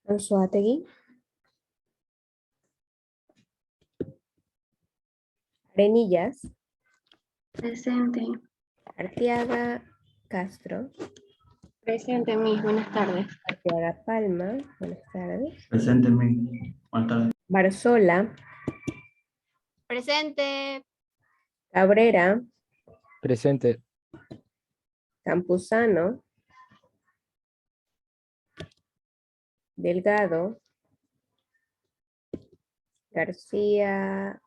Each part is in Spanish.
Anzoátegui, Arenillas, Presente. Arteaga Castro, Presente, Miss. Buenas tardes. Arteaga Palma, buenas tardes. Presente, buenas tardes. Barzola, Presente. Cabrera, Presente. Campuzano, Delgado, García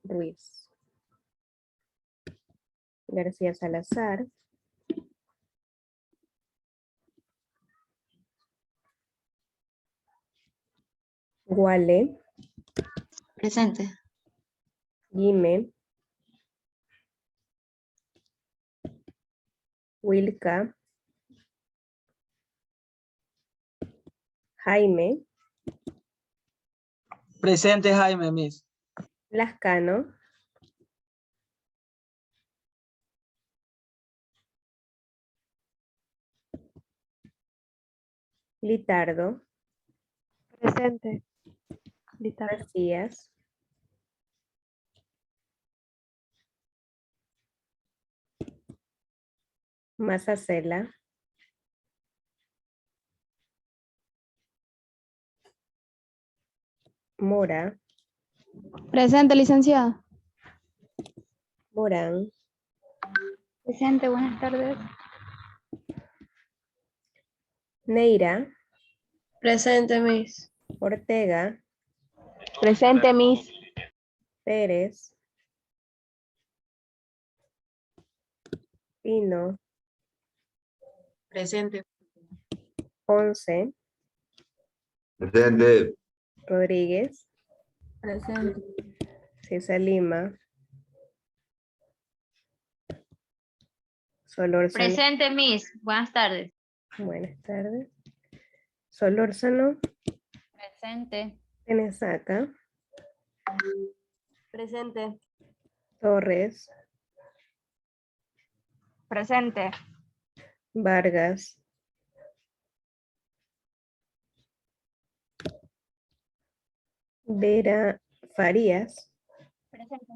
Ruiz, García Salazar, Guale, Presente. Guime, Wilca, Jaime, Presente, Jaime, Miss. Lascano, Litardo, Presente. Litardo. Macías, Mazacela, Mora, Presente, licenciada. Morán, Presente, buenas tardes. Neira, Presente, Miss. Ortega, Presente, Miss. Pérez, Pino, Presente. Ponce, Presente. Rodríguez, Presente. César Lima, Solórzano, Presente, Miss. Buenas tardes. buenas tardes, Solórzano, Presente. Tenesaca, Presente. Torres, Presente. Vargas, Vera Farías, Presente.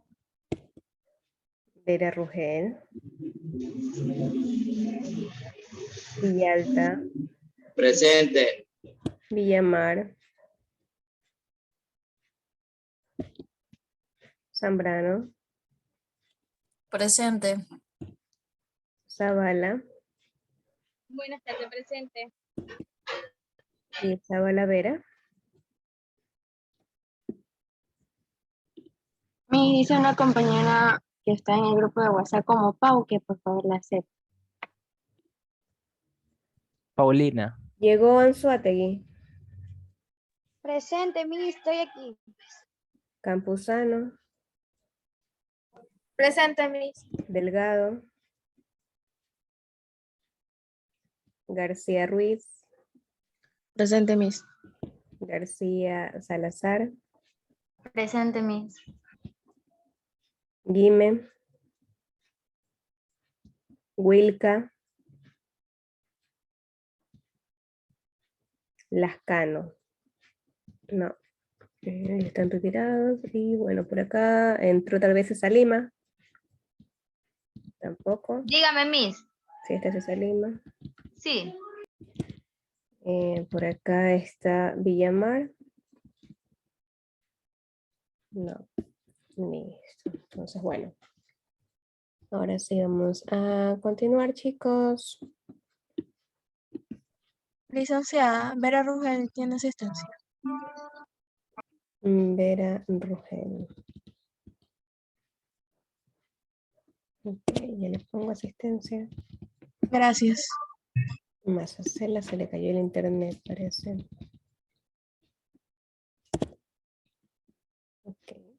Vera Rugel, Villalta, Presente. Villamar, Zambrano, Presente. Zavala Buenas tardes, presente. y Zavala Vera. Me dice una compañera que está en el grupo de WhatsApp como Pau, que por favor la acepte. Paulina. Llegó Anzoátegui, Presente, Miss. Estoy aquí. Campuzano, Presente, Miss. Delgado, García Ruiz, Presente, Miss. García Salazar, Presente, Miss. Guime, Wilca, Lascano. No, están retirados. Y bueno, por acá entró tal vez César Lima. Tampoco. Dígame, Miss. Sí, está César Lima. Sí. Por acá está Villamar. No, listo. Entonces, bueno. Ahora sí vamos a continuar, chicos. Licenciada, Vera Rugel tiene asistencia. Vera Rugel. Ok, ya les pongo asistencia. Gracias. Más a Cela se le cayó el internet, parece. Ok.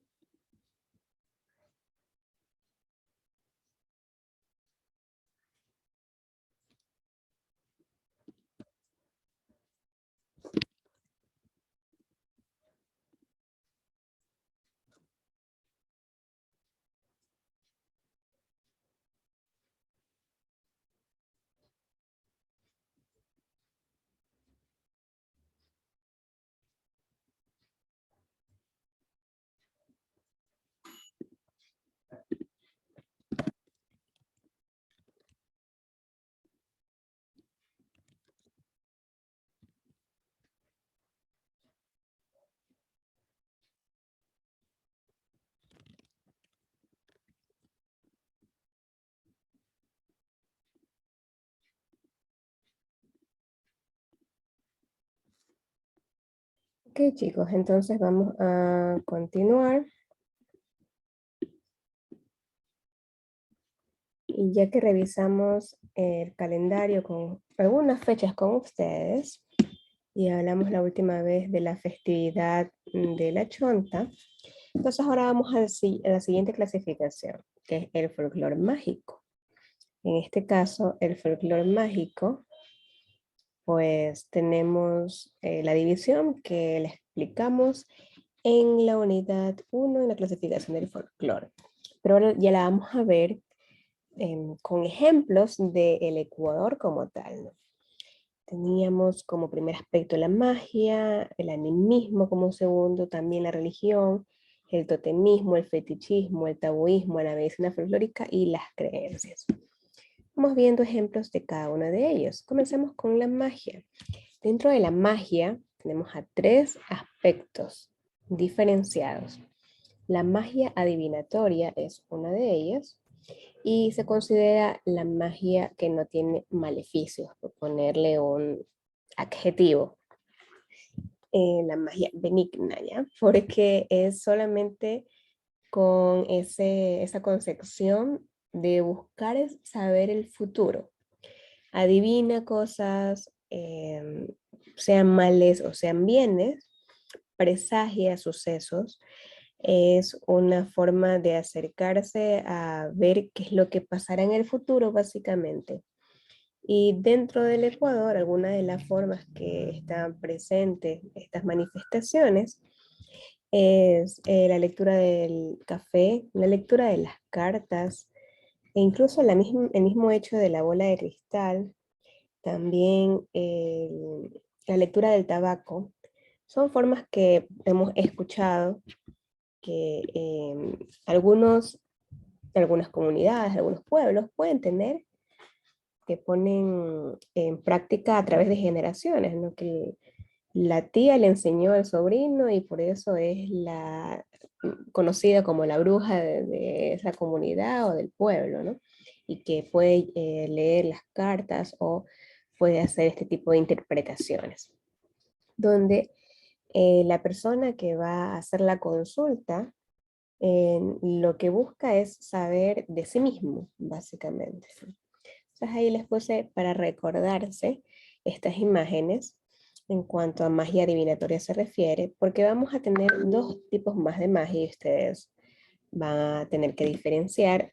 Ok, chicos, entonces vamos a continuar. Y ya que revisamos el calendario con algunas fechas con ustedes, y hablamos la última vez de la festividad de la Chonta, entonces ahora vamos a la siguiente clasificación, que es el folclore mágico. En este caso, el folclore mágico, pues tenemos la división que le explicamos en la unidad 1 en la clasificación del folclore. Pero ahora ya la vamos a ver con ejemplos del Ecuador como tal, ¿no? Teníamos como primer aspecto la magia, el animismo como segundo, también la religión, el totemismo, el fetichismo, el tabuismo, la medicina folclórica y las creencias. Vamos viendo ejemplos de cada uno de ellos. Comencemos con la magia. Dentro de la magia tenemos a tres aspectos diferenciados. La magia adivinatoria es una de ellas y se considera la magia que no tiene maleficios, por ponerle un adjetivo. La magia benigna, ¿ya? Porque es solamente con esa concepción de buscar saber el futuro. Adivina cosas, sean males o sean bienes, presagia sucesos, es una forma de acercarse a ver qué es lo que pasará en el futuro, básicamente. Y dentro del Ecuador, algunas de las formas que están presentes estas manifestaciones es la lectura del café, la lectura de las cartas, e incluso el mismo hecho de la bola de cristal, también la lectura del tabaco, son formas que hemos escuchado que algunas comunidades, algunos pueblos pueden tener, que ponen en práctica a través de generaciones, ¿no? Que la tía le enseñó al sobrino y por eso es conocida como la bruja de esa comunidad o del pueblo, ¿no? Y que puede leer las cartas o puede hacer este tipo de interpretaciones, donde la persona que va a hacer la consulta lo que busca es saber de sí mismo, básicamente. Entonces ahí les puse para recordarse estas imágenes en cuanto a magia adivinatoria se refiere, porque vamos a tener dos tipos más de magia y ustedes van a tener que diferenciar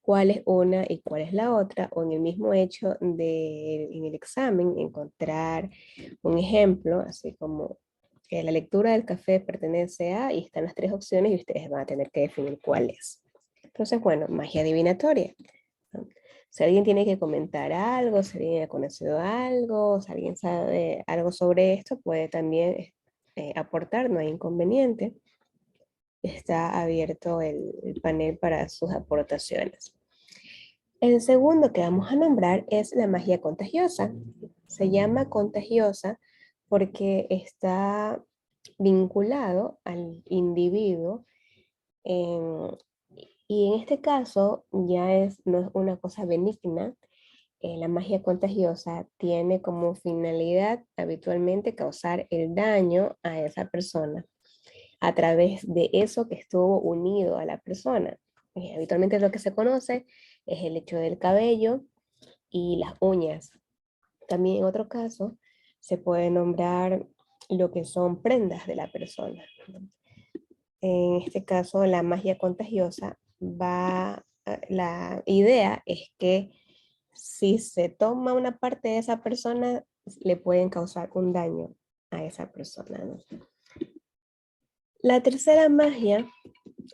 cuál es una y cuál es la otra, o en el mismo hecho de en el examen encontrar un ejemplo, así como que la lectura del café pertenece a, y están las tres opciones y ustedes van a tener que definir cuál es. Entonces, bueno, magia adivinatoria. Si alguien tiene que comentar algo, si alguien ha conocido algo, si alguien sabe algo sobre esto, puede también aportar, no hay inconveniente. Está abierto el panel para sus aportaciones. El segundo que vamos a nombrar es la magia contagiosa. Se llama contagiosa porque está vinculado al individuo y en este caso no es una cosa benigna. La magia contagiosa tiene como finalidad habitualmente causar el daño a esa persona a través de eso que estuvo unido a la persona. Habitualmente lo que se conoce es el hecho del cabello y las uñas. También en otro caso se puede nombrar lo que son prendas de la persona. En este caso, la magia contagiosa la idea es que si se toma una parte de esa persona, le pueden causar un daño a esa persona, ¿no? La tercera magia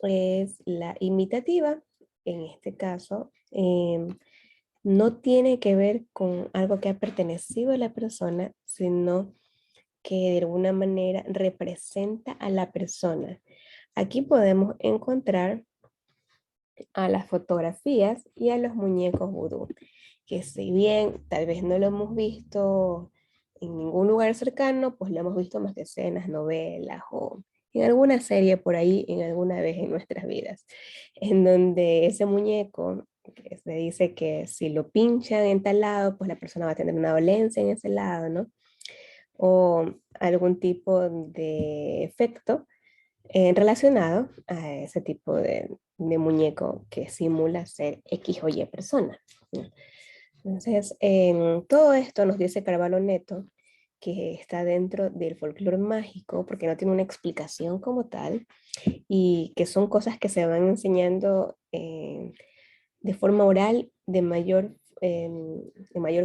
es la imitativa. En este caso, no tiene que ver con algo que ha pertenecido a la persona, sino que de alguna manera representa a la persona. Aquí podemos encontrar a las fotografías y a los muñecos vudú, que si bien tal vez no lo hemos visto en ningún lugar cercano, pues lo hemos visto más que escenas, novelas o en alguna serie por ahí, en alguna vez en nuestras vidas, en donde ese muñeco, que se dice que si lo pinchan en tal lado, pues la persona va a tener una dolencia en ese lado, ¿no? o algún tipo de efecto relacionado a ese tipo de muñeco que simula ser X o Y persona. Entonces, todo esto nos dice Carvalho Neto, que está dentro del folclore mágico, porque no tiene una explicación como tal, y que son cosas que se van enseñando de forma oral de mayor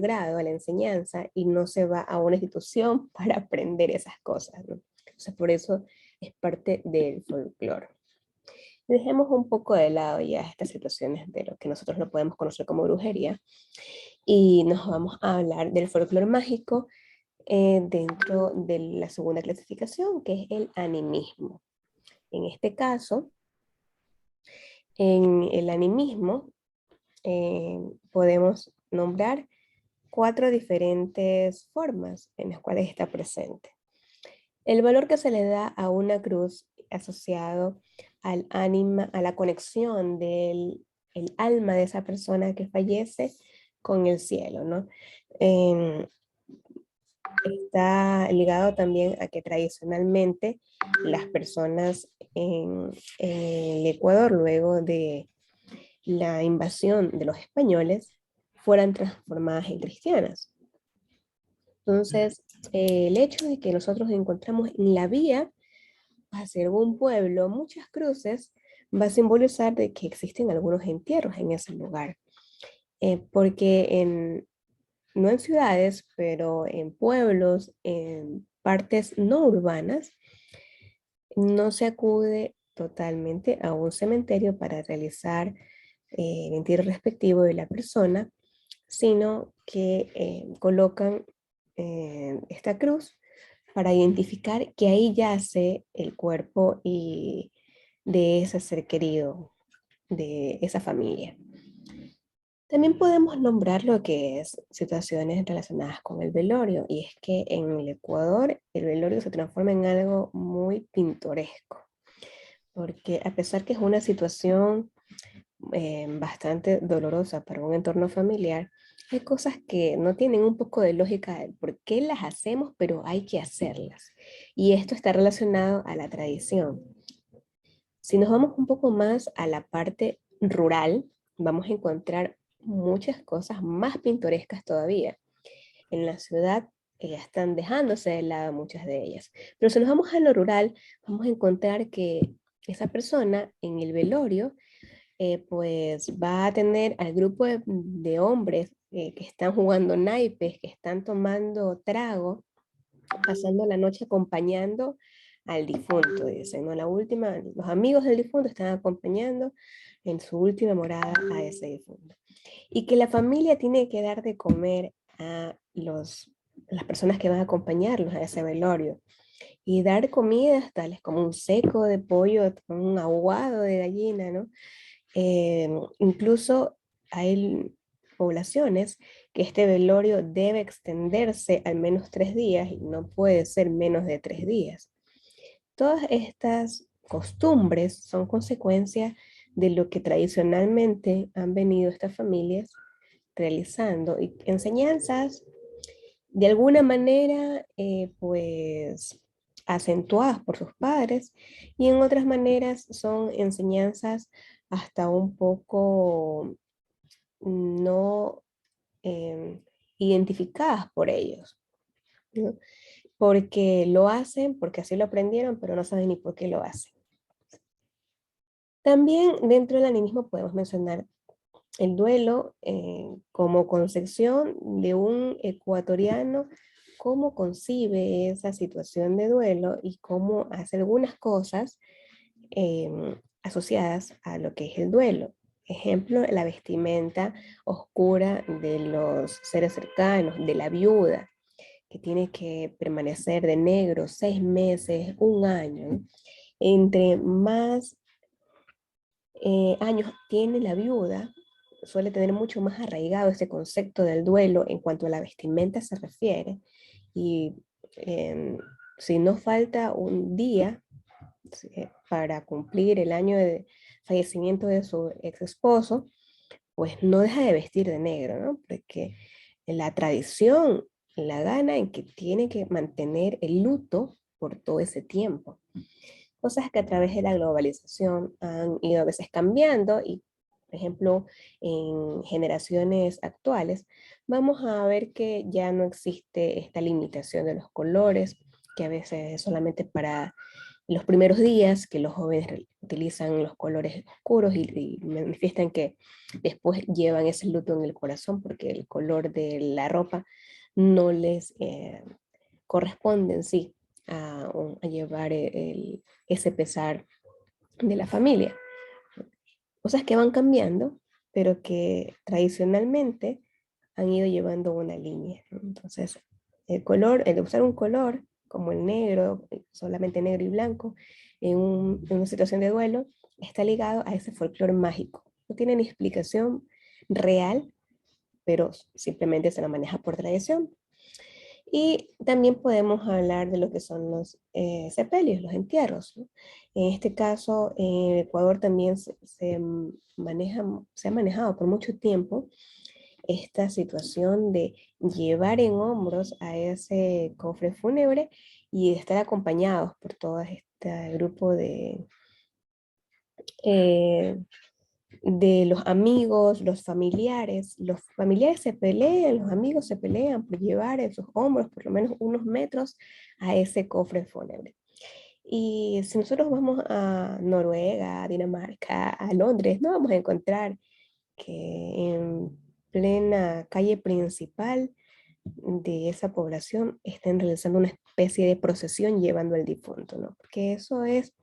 grado a la enseñanza, y no se va a una institución para aprender esas cosas, ¿no? Entonces, por eso es parte del folclore. Dejemos un poco de lado ya estas situaciones de lo que nosotros no podemos conocer como brujería, y nos vamos a hablar del folclore mágico dentro de la segunda clasificación, que es el animismo. En este caso, en el animismo podemos nombrar 4 diferentes formas en las cuales está presente. El valor que se le da a una cruz asociado al ánima, a la conexión del el alma de esa persona que fallece con el cielo, ¿no? Está ligado también a que tradicionalmente las personas en el Ecuador, luego de la invasión de los españoles, fueran transformadas en cristianas. Entonces, el hecho de que nosotros encontramos en la vía hacia algún pueblo muchas cruces va a simbolizar de que existen algunos entierros en ese lugar. Porque no en ciudades, pero en pueblos, en partes no urbanas, no se acude totalmente a un cementerio para realizar el entierro respectivo de la persona, sino que colocan esta cruz para identificar que ahí yace el cuerpo y de ese ser querido, de esa familia. También podemos nombrar lo que es situaciones relacionadas con el velorio, y es que en el Ecuador el velorio se transforma en algo muy pintoresco, porque a pesar que es una situación bastante dolorosa para un entorno familiar, hay cosas que no tienen un poco de lógica del por qué las hacemos, pero hay que hacerlas. Y esto está relacionado a la tradición. Si nos vamos un poco más a la parte rural, vamos a encontrar muchas cosas más pintorescas todavía. En la ciudad ya están dejándose de lado muchas de ellas. Pero si nos vamos a lo rural, vamos a encontrar que esa persona en el velorio pues va a tener al grupo de hombres que están jugando naipes, que están tomando trago, pasando la noche acompañando al difunto, dicen, ¿no? Los amigos del difunto están acompañando en su última morada a ese difunto. Y que la familia tiene que dar de comer a las personas que van a acompañarlos a ese velorio. Y dar comidas tales como un seco de pollo, un aguado de gallina, ¿no? Incluso hay poblaciones que este velorio debe extenderse al menos 3 días y no puede ser menos de 3 días. Todas estas costumbres son consecuencia de lo que tradicionalmente han venido estas familias realizando, y enseñanzas de alguna manera pues acentuadas por sus padres, y en otras maneras son enseñanzas hasta un poco no identificadas por ellos, ¿no? Porque lo hacen, porque así lo aprendieron, pero no saben ni por qué lo hacen. También dentro del animismo podemos mencionar el duelo como concepción de un ecuatoriano, cómo concibe esa situación de duelo y cómo hace algunas cosas asociadas a lo que es el duelo. Ejemplo, la vestimenta oscura de los seres cercanos, de la viuda, que tiene que permanecer de negro 6 meses, 1 año. Entre más años tiene la viuda, suele tener mucho más arraigado ese concepto del duelo en cuanto a la vestimenta se refiere. Y si no falta un día para cumplir el año de fallecimiento de su ex esposo, pues no deja de vestir de negro, ¿no? Porque la tradición la gana en que tiene que mantener el luto por todo ese tiempo. Cosas que a través de la globalización han ido a veces cambiando y, por ejemplo, en generaciones actuales, vamos a ver que ya no existe esta limitación de los colores, que a veces es solamente para los primeros días, que los jóvenes utilizan los colores oscuros y manifiestan que después llevan ese luto en el corazón porque el color de la ropa no les corresponde en sí a llevar ese pesar de la familia. Cosas que van cambiando, pero que tradicionalmente han ido llevando una línea, ¿no? Entonces, el usar un color como el negro, solamente negro y blanco, en una situación de duelo, está ligado a ese folclore mágico. No tiene ni explicación real, pero simplemente se la maneja por tradición. Y también podemos hablar de lo que son los sepelios, los entierros, ¿no? En este caso, en Ecuador también se ha manejado por mucho tiempo esta situación de llevar en hombros a ese cofre fúnebre y de estar acompañados por todo este grupo eh, de los amigos, los familiares se pelean, los amigos se pelean por llevar en sus hombros por lo menos unos metros a ese cofre fúnebre. Y si nosotros vamos a Noruega, a Dinamarca, a Londres, no vamos a encontrar que en plena calle principal de esa población estén realizando una especie de procesión llevando al difunto, ¿no? Porque eso es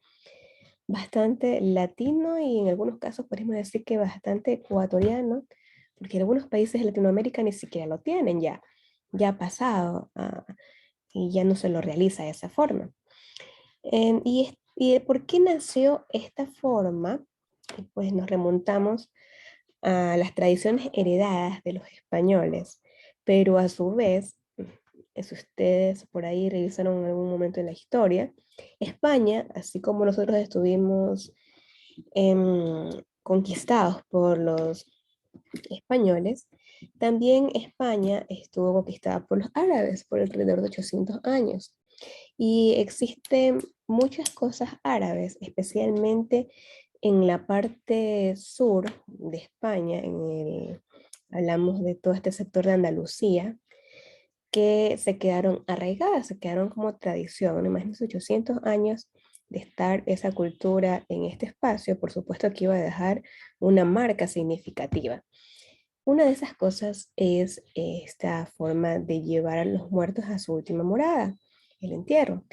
bastante latino y en algunos casos podemos decir que bastante ecuatoriano, porque en algunos países de Latinoamérica ni siquiera lo tienen ya, ya ha pasado y ya no se lo realiza de esa forma. Y de por qué nació esta forma, pues nos remontamos a las tradiciones heredadas de los españoles, pero a su vez, si ustedes por ahí revisaron en algún momento en la historia, España, así como nosotros estuvimos conquistados por los españoles, también España estuvo conquistada por los árabes por alrededor de 800 años. Y existen muchas cosas árabes, especialmente en la parte sur de España, hablamos de todo este sector de Andalucía, que se quedaron arraigadas, se quedaron como tradición. Imagínense 800 años de estar esa cultura en este espacio, por supuesto que iba a dejar una marca significativa. Una de esas cosas es esta forma de llevar a los muertos a su última morada, el entierro.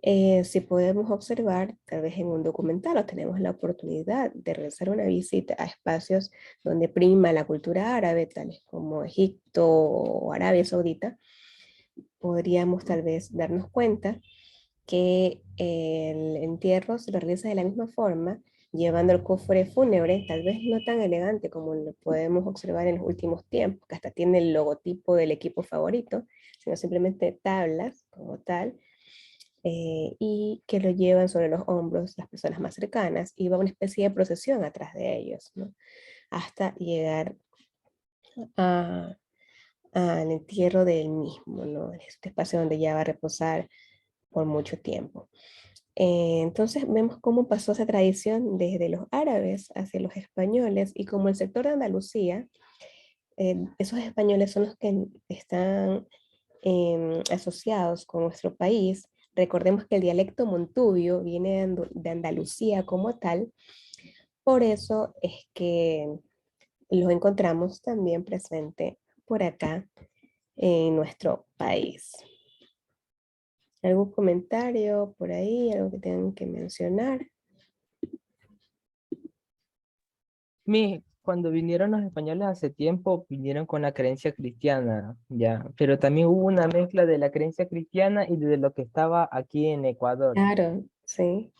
Si podemos observar, tal vez en un documental o tenemos la oportunidad de realizar una visita a espacios donde prima la cultura árabe, tales como Egipto o Arabia Saudita, podríamos tal vez darnos cuenta que el entierro se lo realiza de la misma forma, llevando el cofre fúnebre, tal vez no tan elegante como lo podemos observar en los últimos tiempos, que hasta tiene el logotipo del equipo favorito, sino simplemente tablas como tal, y que lo llevan sobre los hombros las personas más cercanas, y va una especie de procesión atrás de ellos, ¿no? Hasta llegar a, al entierro del mismo, ¿no? Este espacio donde ya va a reposar por mucho tiempo. Entonces vemos cómo pasó esa tradición desde los árabes hacia los españoles y como el sector de Andalucía, esos españoles son los que están asociados con nuestro país. Recordemos que el dialecto montubio viene de Andalucía como tal, por eso es que los encontramos también presente por acá en nuestro país. ¿Algún comentario por ahí? ¿Algo que tengan que mencionar? Cuando vinieron los españoles hace tiempo, vinieron con la creencia cristiana, ya, pero también hubo una mezcla de la creencia cristiana y de lo que estaba aquí en Ecuador. Claro, sí.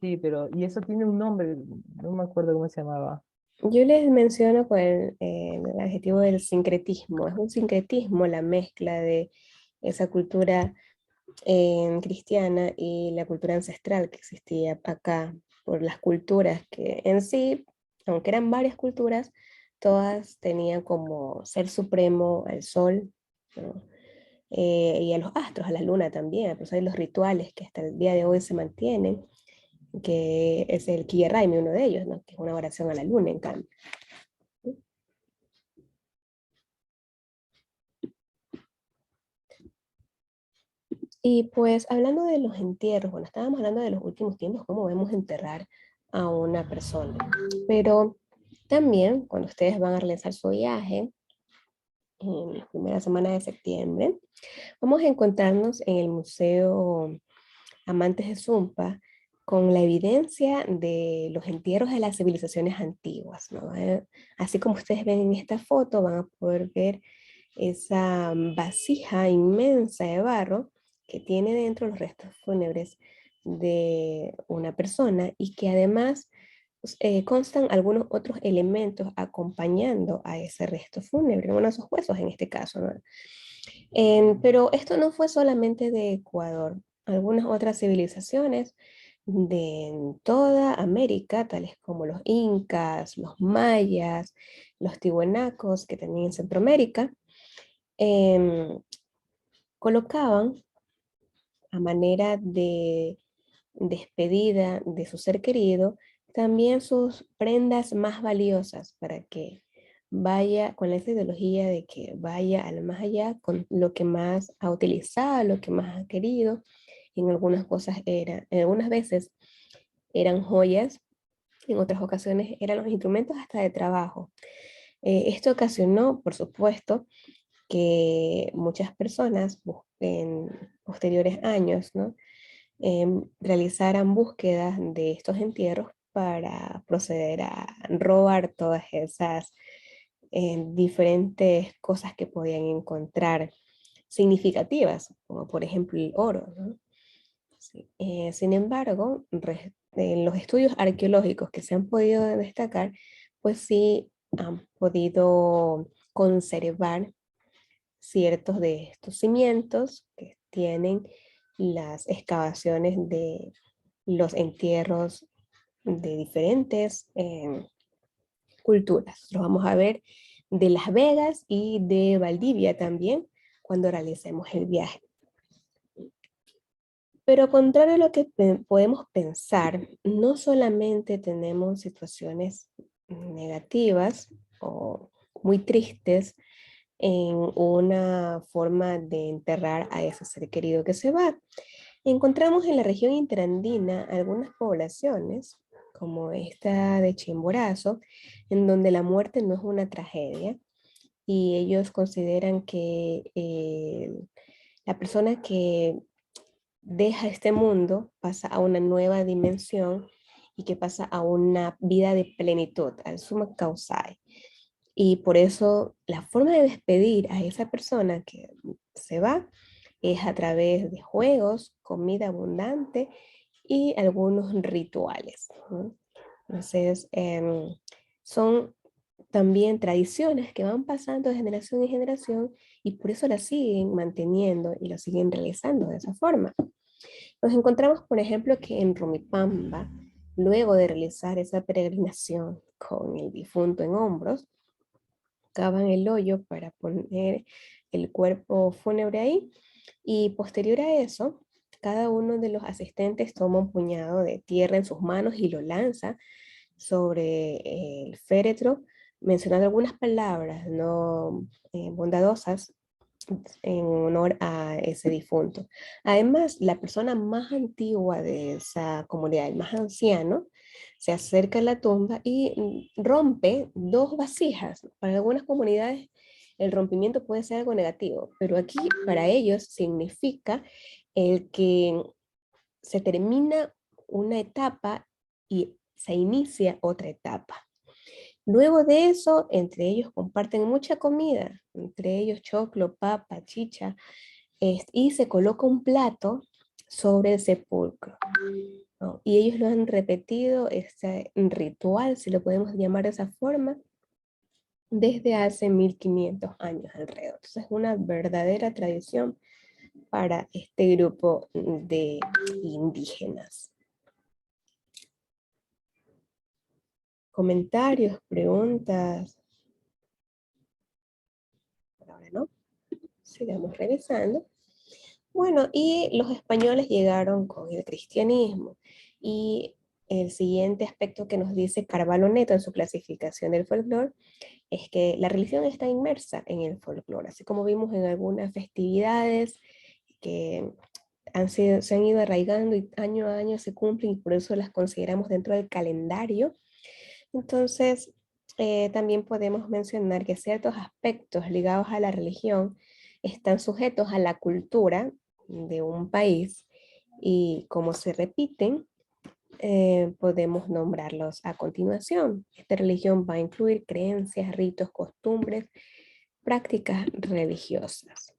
Sí, pero, y eso tiene un nombre, no me acuerdo cómo se llamaba. Yo les menciono con el adjetivo del sincretismo. Es un sincretismo la mezcla de esa cultura cristiana y la cultura ancestral que existía acá, por las culturas que en sí, aunque eran varias culturas, todas tenían como ser supremo al sol, ¿no? y a los astros, a la luna también. Pues hay los rituales que hasta el día de hoy se mantienen, que es el Kiyaraimi, uno de ellos, ¿no? Que es una oración a la luna, en cambio. Y pues hablando de los entierros, bueno, estábamos hablando de los últimos tiempos, cómo vemos enterrar a una persona. Pero también cuando ustedes van a realizar su viaje, en la primera semana de septiembre, vamos a encontrarnos en el Museo Amantes de Sumpa con la evidencia de los entierros de las civilizaciones antiguas, ¿no? Así como ustedes ven en esta foto, van a poder ver esa vasija inmensa de barro que tiene dentro los restos fúnebres de una persona y que además constan algunos otros elementos acompañando a ese resto fúnebre, uno de esos huesos en este caso, ¿no? Pero esto no fue solamente de Ecuador. Algunas otras civilizaciones de toda América, tales como los incas, los mayas, los tihuanacos que tenían en Centroamérica, em, colocaban a manera de despedida de su ser querido también sus prendas más valiosas para que vaya con esa ideología de que vaya al más allá con lo que más ha utilizado, lo que más ha querido. En algunas cosas en algunas veces eran joyas, en otras ocasiones eran los instrumentos hasta de trabajo. Esto ocasionó, por supuesto, que muchas personas en posteriores años, ¿no? Realizaran búsquedas de estos entierros para proceder a robar todas esas diferentes cosas que podían encontrar significativas, como por ejemplo el oro, ¿no? Sí. Sin embargo, en los estudios arqueológicos que se han podido destacar, pues sí han podido conservar ciertos de estos cimientos que tienen las excavaciones de los entierros de diferentes culturas. Lo vamos a ver de Las Vegas y de Valdivia también cuando realicemos el viaje. Pero contrario a lo que podemos pensar, no solamente tenemos situaciones negativas o muy tristes en una forma de enterrar a ese ser querido que se va. Encontramos en la región interandina algunas poblaciones, como esta de Chimborazo, en donde la muerte no es una tragedia y ellos consideran que la persona que deja este mundo pasa a una nueva dimensión y que pasa a una vida de plenitud, al summa causae. Y por eso la forma de despedir a esa persona que se va es a través de juegos, comida abundante y algunos rituales, ¿no? Entonces, son también tradiciones que van pasando de generación en generación y por eso las siguen manteniendo y lo siguen realizando de esa forma. Nos encontramos, por ejemplo, que en Rumipamba, luego de realizar esa peregrinación con el difunto en hombros, cavan el hoyo para poner el cuerpo fúnebre ahí y posterior a eso, cada uno de los asistentes toma un puñado de tierra en sus manos y lo lanza sobre el féretro, mencionando algunas palabras no bondadosas en honor a ese difunto. Además, la persona más antigua de esa comunidad, el más anciano, se acerca a la tumba y rompe dos vasijas. Para algunas comunidades el rompimiento puede ser algo negativo, pero aquí para ellos significa el que se termina una etapa y se inicia otra etapa. Luego de eso, entre ellos comparten mucha comida, entre ellos choclo, papa, chicha, y se coloca un plato sobre el sepulcro, ¿no? Y ellos lo han repetido, este ritual, si lo podemos llamar de esa forma, desde hace 1500 años alrededor. Entonces es una verdadera tradición para este grupo de indígenas. Comentarios, preguntas. Por ahora no. sigamos revisando. Bueno, y los españoles llegaron con el cristianismo. Y el siguiente aspecto que nos dice Carvalho Neto en su clasificación del folclore es que la religión está inmersa en el folclore, así como vimos en algunas festividades que se han ido arraigando y año a año se cumplen y por eso las consideramos dentro del calendario. Entonces, también podemos mencionar que ciertos aspectos ligados a la religión están sujetos a la cultura de un país y como se repiten, podemos nombrarlos a continuación. Esta religión va a incluir creencias, ritos, costumbres, prácticas religiosas.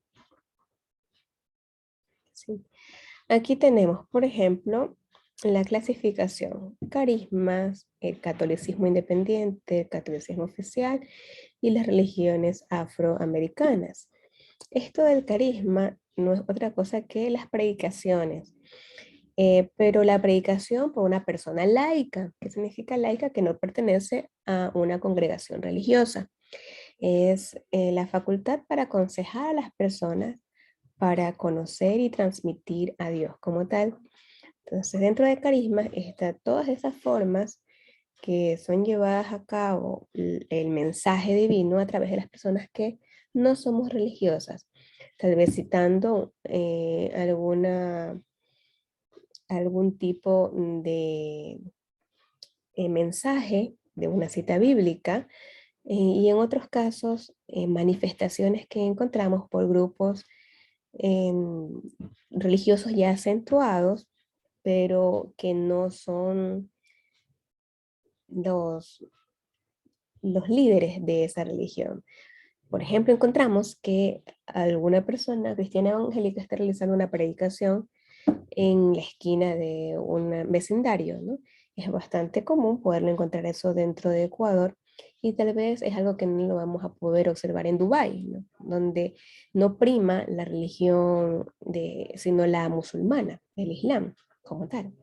¿Sí? Aquí tenemos, por ejemplo, la clasificación, carismas, el catolicismo independiente, el catolicismo oficial y las religiones afroamericanas. Esto del carisma no es otra cosa que las predicaciones, pero la predicación por una persona laica. ¿Qué significa laica? Que no pertenece a una congregación religiosa. Es la facultad para aconsejar a las personas para conocer y transmitir a Dios como tal. Entonces, dentro de carisma están todas esas formas que son llevadas a cabo el mensaje divino a través de las personas que no somos religiosas, tal vez citando algún tipo de mensaje de una cita bíblica y en otros casos manifestaciones que encontramos por grupos religiosos ya acentuados, pero que no son los líderes de esa religión. Por ejemplo, encontramos que alguna persona cristiana evangélica está realizando una predicación en la esquina de un vecindario, ¿no? Es bastante común poderlo encontrar eso dentro de Ecuador y tal vez es algo que no lo vamos a poder observar en Dubái, ¿no? Donde no prima la religión sino la musulmana, el Islam como tal.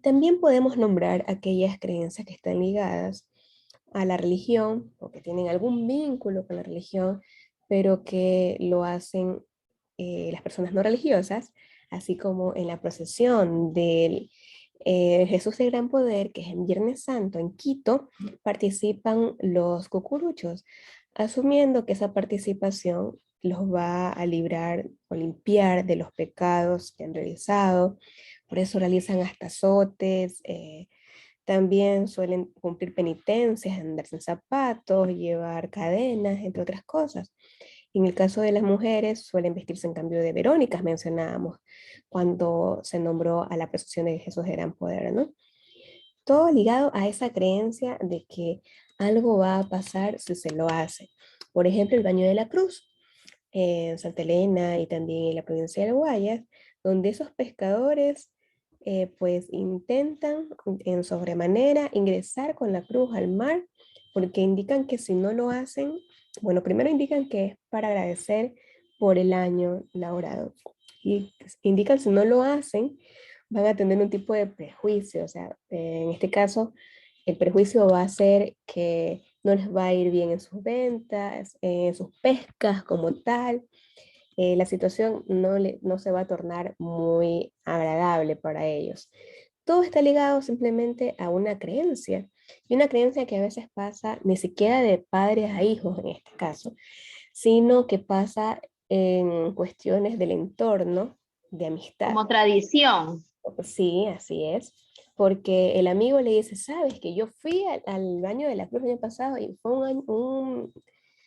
También podemos nombrar aquellas creencias que están ligadas a la religión o que tienen algún vínculo con la religión, pero que lo hacen las personas no religiosas, así como en la procesión del Jesús de Gran Poder, que es en Viernes Santo en Quito, participan los cucuruchos, asumiendo que esa participación los va a librar o limpiar de los pecados que han realizado. Por eso realizan hasta azotes, también suelen cumplir penitencias, andar sin zapatos, llevar cadenas, entre otras cosas. En el caso de las mujeres, suelen vestirse en cambio de Verónicas, mencionábamos, cuando se nombró a la procesión de Jesús de Gran Poder, ¿no? Todo ligado a esa creencia de que algo va a pasar si se lo hace. Por ejemplo, el baño de la cruz en Santa Elena y también en la provincia de Guayas, donde esos pescadores pues intentan en sobremanera ingresar con la cruz al mar, porque indican que si no lo hacen, bueno, primero indican que es para agradecer por el año laborado, y indican si no lo hacen, van a tener un tipo de prejuicio, o sea, en este caso, el prejuicio va a ser que no les va a ir bien en sus ventas, en sus pescas como tal, la situación no se va a tornar muy agradable para ellos. Todo está ligado simplemente a una creencia, y una creencia que a veces pasa ni siquiera de padres a hijos en este caso, sino que pasa en cuestiones del entorno, de amistad. Como tradición. Sí, así es. Porque el amigo le dice, sabes que yo fui al baño de la cruz el año pasado y fue un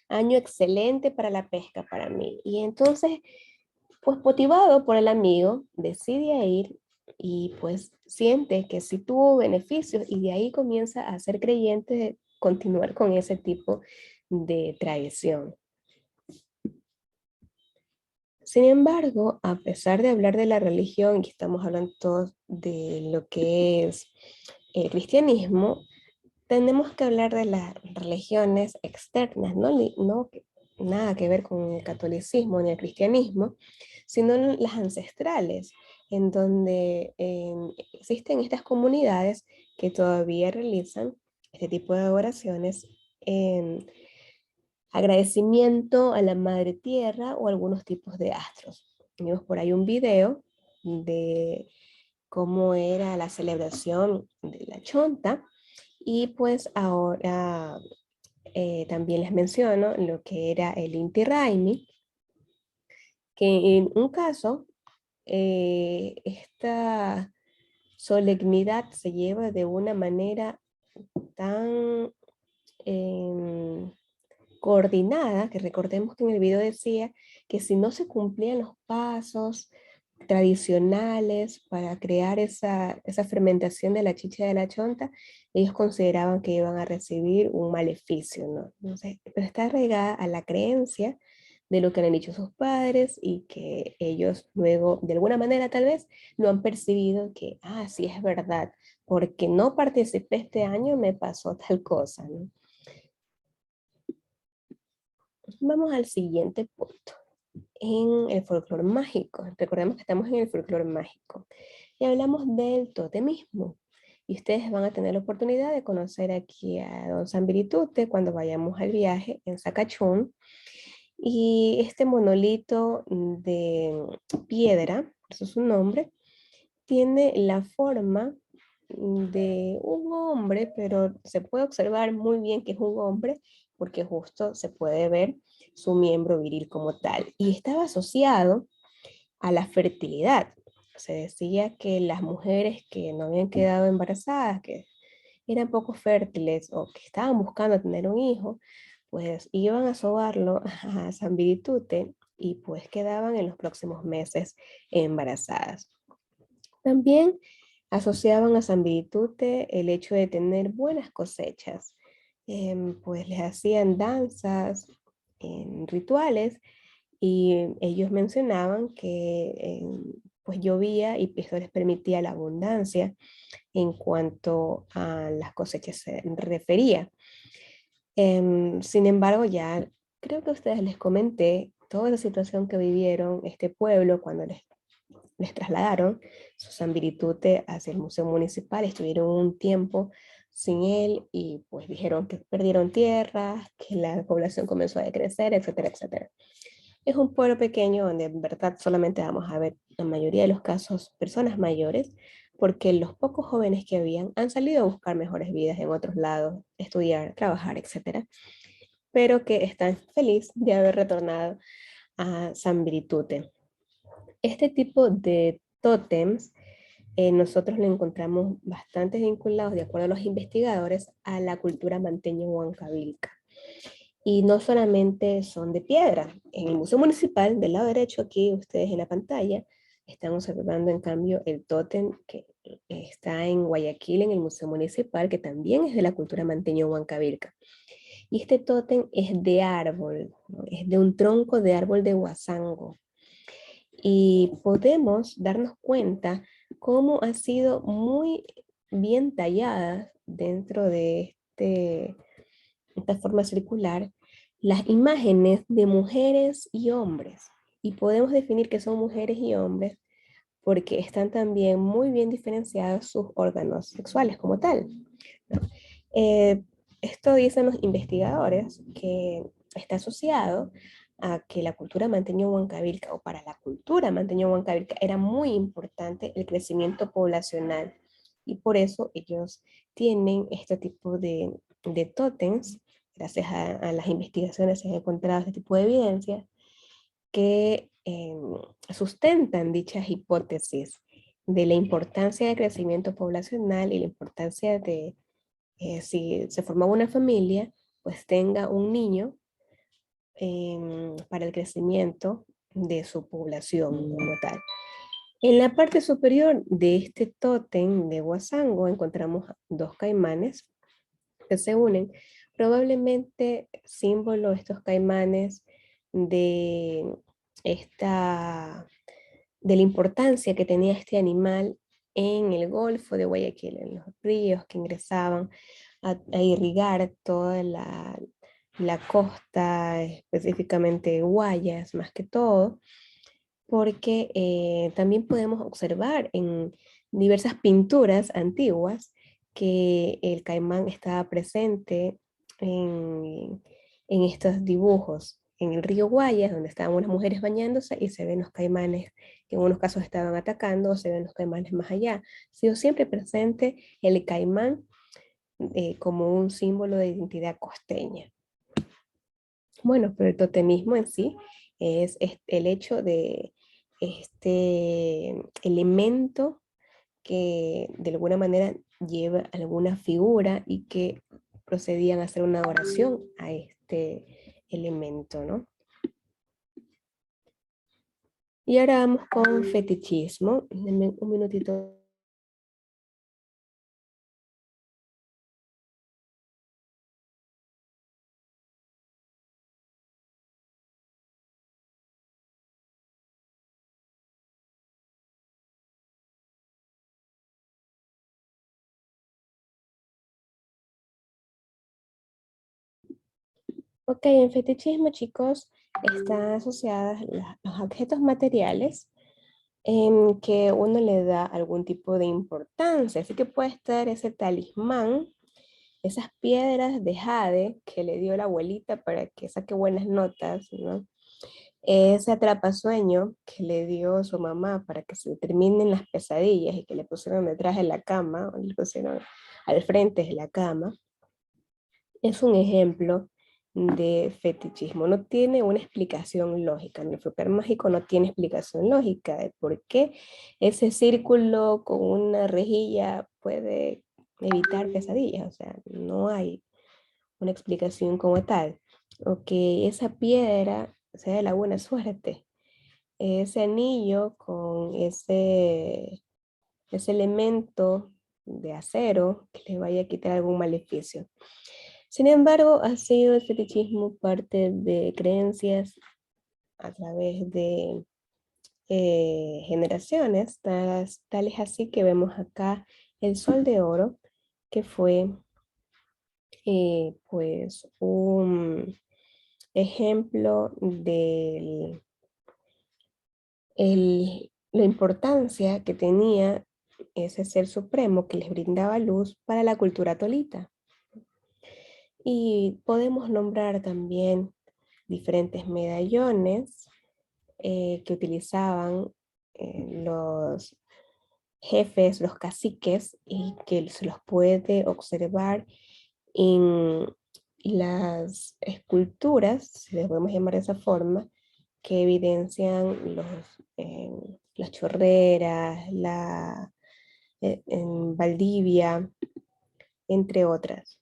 año excelente para la pesca para mí. Y entonces, pues motivado por el amigo, decide ir y pues siente que sí tuvo beneficios y de ahí comienza a ser creyente de continuar con ese tipo de tradición. Sin embargo, a pesar de hablar de la religión, y estamos hablando todos de lo que es el cristianismo, tenemos que hablar de las religiones externas, no nada que ver con el catolicismo ni el cristianismo, sino las ancestrales, en donde existen estas comunidades que todavía realizan este tipo de oraciones agradecimiento a la madre tierra o algunos tipos de astros. Tenemos por ahí un video de cómo era la celebración de la Chonta, y pues ahora también les menciono lo que era el Inti Raymi, que en un caso esta solemnidad se lleva de una manera tan coordinada, que recordemos que en el video decía que si no se cumplían los pasos tradicionales para crear esa fermentación de la chicha de la chonta, ellos consideraban que iban a recibir un maleficio, ¿no? Entonces, pero está arraigada a la creencia de lo que han dicho sus padres y que ellos luego, de alguna manera tal vez, lo han percibido que, sí es verdad, porque no participé este año me pasó tal cosa, ¿no? Vamos al siguiente punto. En el folclore mágico. Recordemos que estamos en el folclore mágico. Y hablamos del totemismo. Y ustedes van a tener la oportunidad de conocer aquí a Don Sambiritute cuando vayamos al viaje en Sacachún. Y este monolito de piedra, eso es su nombre, tiene la forma de un hombre, pero se puede observar muy bien que es un hombre porque justo se puede ver su miembro viril como tal. Y estaba asociado a la fertilidad. Se decía que las mujeres que no habían quedado embarazadas, que eran poco fértiles o que estaban buscando tener un hijo, pues iban a sobarlo a San Viritute y pues quedaban en los próximos meses embarazadas. También asociaban a San Viritute el hecho de tener buenas cosechas, pues les hacían danzas, rituales, y ellos mencionaban que pues llovía y esto les permitía la abundancia en cuanto a las cosechas se refería. Sin embargo, ya creo que a ustedes les comenté toda la situación que vivieron este pueblo cuando les trasladaron su San Viritute hacia el Museo Municipal. Estuvieron un tiempo sin él y pues dijeron que perdieron tierras, que la población comenzó a decrecer, etcétera, etcétera. Es un pueblo pequeño donde en verdad solamente vamos a ver, la mayoría de los casos, personas mayores, porque los pocos jóvenes que habían han salido a buscar mejores vidas en otros lados, estudiar, trabajar, etcétera, pero que están felices de haber retornado a San Viritute. Este tipo de tótems nosotros lo encontramos bastante vinculados, de acuerdo a los investigadores, a la cultura manteña huancavilca. Y no solamente son de piedra. En el Museo Municipal, del lado derecho, aquí ustedes en la pantalla, están observando en cambio el tótem que está en Guayaquil, en el Museo Municipal, que también es de la cultura manteña huancavilca. Y este tótem es de árbol, ¿no? Es de un tronco de árbol de huasango. Y podemos darnos cuenta cómo ha sido muy bien tallada dentro de esta forma circular las imágenes de mujeres y hombres. Y podemos definir que son mujeres y hombres porque están también muy bien diferenciados sus órganos sexuales como tal, ¿no? Esto dicen los investigadores que está asociado a que la cultura manteña huancavilca, o para la cultura manteña huancavilca, era muy importante el crecimiento poblacional. Y por eso ellos tienen este tipo de tótems, gracias a las investigaciones se han encontrado este tipo de evidencias que sustentan dichas hipótesis de la importancia del crecimiento poblacional y la importancia de si se formaba una familia, pues tenga un niño para el crecimiento de su población como tal. En la parte superior de este tótem de Huasango encontramos dos caimanes que se unen, probablemente símbolo estos caimanes de de la importancia que tenía este animal en el Golfo de Guayaquil, en los ríos que ingresaban a irrigar toda la costa, específicamente Guayas, más que todo, porque también podemos observar en diversas pinturas antiguas que el caimán estaba presente en en estos dibujos. En el río Guayas, donde estaban unas mujeres bañándose y se ven los caimanes que en unos casos estaban atacando, o se ven los caimanes más allá. Ha sido siempre presente el caimán como un símbolo de identidad costeña. Bueno, pero el totemismo en sí es el hecho de este elemento que de alguna manera lleva alguna figura y que procedían a hacer una oración a este elemento, ¿no? Y ahora vamos con fetichismo. Denme un minutito. Ok, en fetichismo, chicos, están asociadas los objetos materiales en que uno le da algún tipo de importancia. Así que puede estar ese talismán, esas piedras de jade que le dio la abuelita para que saque buenas notas, ¿no? Ese atrapasueño que le dio su mamá para que se terminen las pesadillas y que le pusieron detrás de la cama, o le pusieron al frente de la cama, es un ejemplo de fetichismo. No tiene una explicación lógica. El frucar mágico no tiene explicación lógica de por qué ese círculo con una rejilla puede evitar pesadillas. O sea, no hay una explicación como tal. O que esa piedra sea de la buena suerte. Ese anillo con ese elemento de acero que le vaya a quitar algún maleficio. Sin embargo, ha sido el fetichismo parte de creencias a través de generaciones, tales así que vemos acá el sol de oro, que fue pues un ejemplo de la importancia que tenía ese ser supremo que les brindaba luz para la cultura tolita. Y podemos nombrar también diferentes medallones que utilizaban los jefes, los caciques, y que se los puede observar en las esculturas, si les podemos llamar de esa forma, que evidencian las chorreras, en Valdivia, entre otras.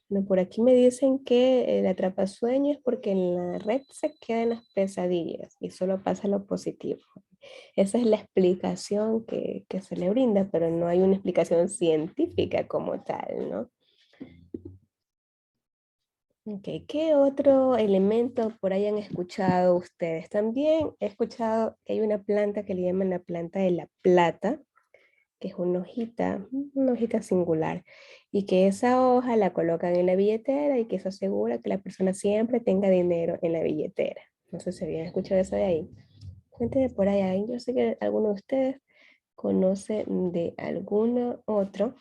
No, por aquí me dicen que el atrapasueño es porque en la red se quedan las pesadillas y solo pasa lo positivo. Esa es la explicación que se le brinda, pero no hay una explicación científica como tal, ¿no? Ok, ¿qué otro elemento por ahí han escuchado ustedes? También he escuchado que hay una planta que le llaman la planta de la plata, que es una hojita singular, y que esa hoja la colocan en la billetera y que eso asegura que la persona siempre tenga dinero en la billetera. No sé si habían escuchado eso de ahí. Cuéntenme por ahí. Yo sé que alguno de ustedes conoce de alguno otro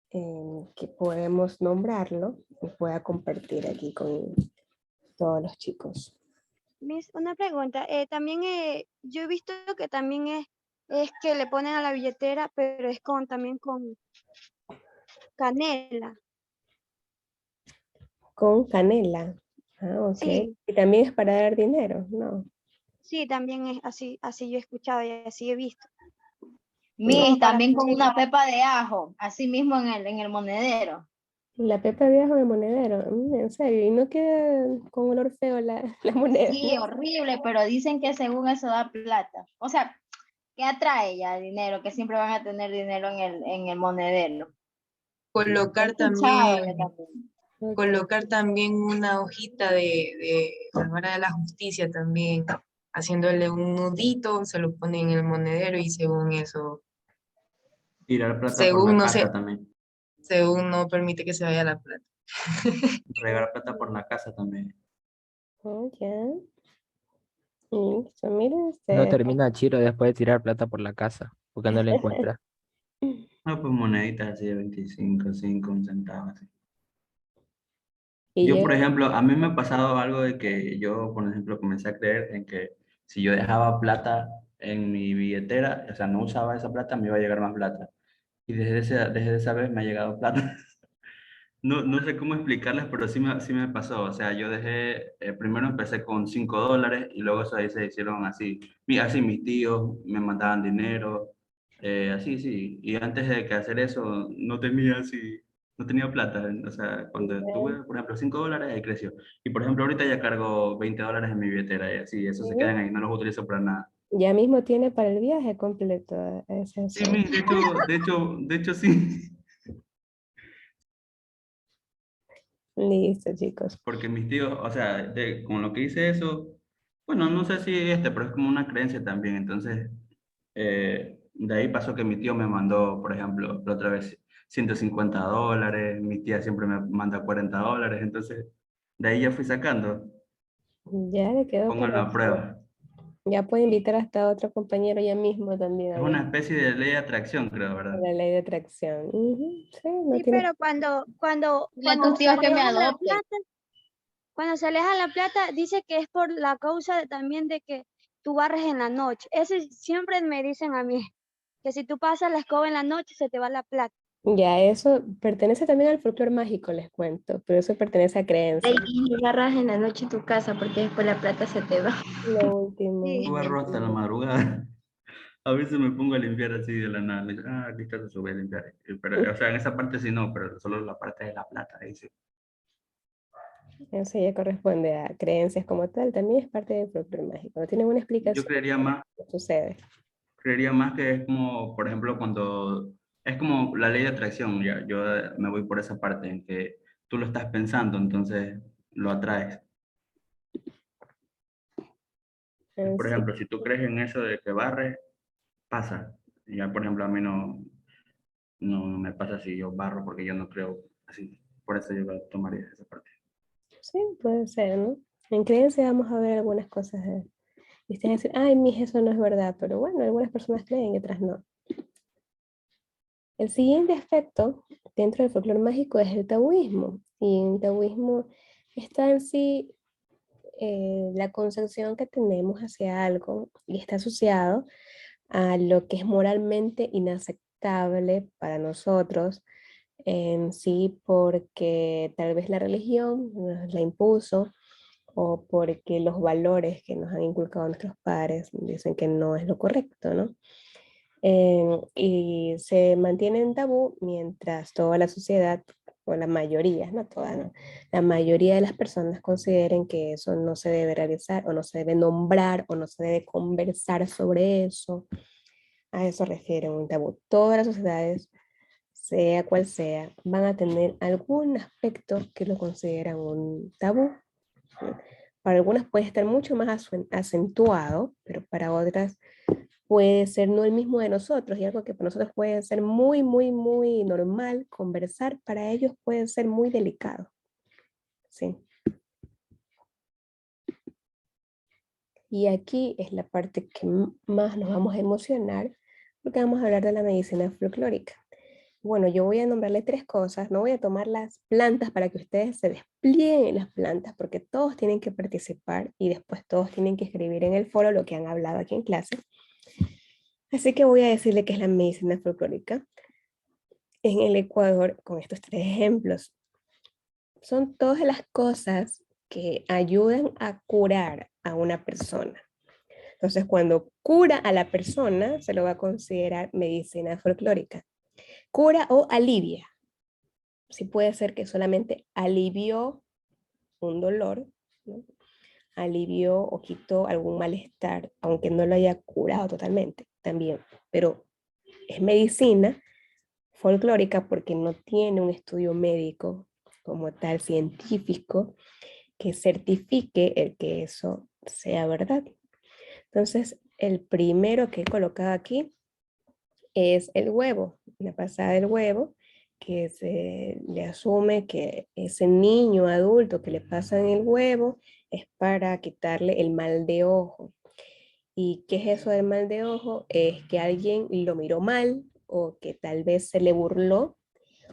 que podemos nombrarlo y pueda compartir aquí con todos los chicos. Miss, una pregunta. También yo he visto que también es que le ponen a la billetera, pero es también con canela. Con canela. Ah, ok. Sí, Y también es para dar dinero, ¿no? sí, también es así yo he escuchado y así he visto. Miss, Para también con pedir. una pepa de ajo, así mismo en el monedero. La pepa de ajo de monedero, en serio, y no queda con olor feo la moneda. Sí, horrible, pero dicen que según eso da plata. O sea, que atrae ya dinero, que siempre van a tener dinero en el monedero. He Colocar escuchado también, yo también. Ok. colocar también una hojita de la hora de la justicia también, haciéndole un nudito, se lo pone en el monedero y según eso, Tirar plata por según la no se, casa también. según no permite que se vaya la plata. Regar plata por la casa también. Oh, ya. Listo, miren No ustedes. termina Chiro después de tirar plata por la casa, porque no la encuentra. No, pues moneditas así de 25, 5, un centavo así. Y Yo, por llega- ejemplo, a mí me ha pasado algo de que yo, por ejemplo, comencé a creer en que si yo dejaba plata en mi billetera, o sea, no usaba esa plata, me iba a llegar más plata. Y desde esa vez me ha llegado plata. No, no sé cómo explicarles, pero sí me pasó. O sea, yo dejé, primero empecé con $5 y luego eso ahí se hicieron así. Así mis tíos me mandaban dinero, así, sí. Y antes de que hacer eso, no tenía así, no tenía plata. O sea, cuando tuve, por ejemplo, $5, ahí creció. Y por ejemplo, ahorita ya cargo $20 en mi billetera y así, eso se quedan ahí, no los utilizo para nada. ya mismo tiene para el viaje completo. Es Sí, eso. de hecho, sí. Listo, chicos. Porque mis tíos, o sea, con lo que hice eso, bueno, no sé si pero es como una creencia también. Entonces, de ahí pasó que mi tío me mandó, por ejemplo, la otra vez $150, mi tía siempre me manda $40, entonces, de ahí ya fui sacando, Ya le quedó pónganlo a correcto. prueba. Ya puede invitar hasta a otro compañero ya mismo también a Es una especie de ley de atracción, creo, ¿verdad? la ley de atracción. Ujú, sí, no Sí, tiene. pero Dile a tus tíos se que me aleja la adopten. plata, cuando se aleja la plata, dice que es por la causa también de que tú barres en la noche. Ese siempre me dicen a mí, que si tú pasas la escoba en la noche se te va la plata. Ya, eso pertenece también al folclore mágico, les cuento, pero eso pertenece a creencias. Y agarras en la noche tu casa porque después la plata se te va. Lo último. Sí. Yo barro hasta la madrugada. A veces me pongo a limpiar así de la nada. Listo, se sube a limpiar. Pero, o sea, en esa parte sí no, pero solo la parte de la plata, ahí sí. Eso ya corresponde a creencias como tal, también es parte del folclore mágico. No tiene una Yo explicación, sucede. creería más que es como, por ejemplo, es como la ley de atracción, ya, yo me voy por esa parte en que tú lo estás pensando, entonces lo atraes. Por Sí. ejemplo, si tú crees en eso de que barre, pasa. Ya, por ejemplo, a mí no me pasa si yo barro porque yo no creo así. Por eso yo lo tomaría esa parte. Sí, puede ser, ¿no? En creencia vamos a ver algunas cosas. Y ustedes dicen, ay, mis, eso no es verdad, pero bueno, algunas personas creen y otras no. El siguiente aspecto dentro del folclore mágico es el taoísmo. Y en taoísmo está en sí la concepción que tenemos hacia algo y está asociado a lo que es moralmente inaceptable para nosotros en sí porque tal vez la religión nos la impuso o porque los valores que nos han inculcado nuestros padres dicen que no es lo correcto, ¿no? Y se mantiene en tabú mientras toda la sociedad, o la mayoría, no toda, ¿no? La mayoría de las personas consideren que eso no se debe realizar o no se debe nombrar o no se debe conversar sobre eso. A eso refiere un tabú. Todas las sociedades, sea cual sea, van a tener algún aspecto que lo consideran un tabú. Para algunas puede estar mucho más acentuado, pero para otras puede ser no el mismo de nosotros y algo que para nosotros puede ser muy, muy, muy normal conversar, para ellos puede ser muy delicado. Sí. Y aquí es la parte que más nos vamos a emocionar porque vamos a hablar de la medicina folclórica. Bueno, yo voy a nombrarle 3 cosas, no voy a tomar las plantas para que ustedes se desplieguen las plantas porque todos tienen que participar y después todos tienen que escribir en el foro lo que han hablado aquí en clase. Así que voy a decirle que es la medicina folclórica en el Ecuador con estos 3 ejemplos. Son todas las cosas que ayudan a curar a una persona. Entonces, cuando cura a la persona, se lo va a considerar medicina folclórica. Cura o alivia. Sí puede ser que solamente alivió un dolor, ¿no? Alivió o quitó algún malestar, aunque no lo haya curado totalmente, también. Pero es medicina folclórica porque no tiene un estudio médico como tal científico que certifique el que eso sea verdad. Entonces, el primero que he colocado aquí es el huevo, la pasada del huevo, que se le asume que ese niño adulto que le pasan el huevo es para quitarle el mal de ojo. ¿Y qué es eso del mal de ojo? Es que alguien lo miró mal o que tal vez se le burló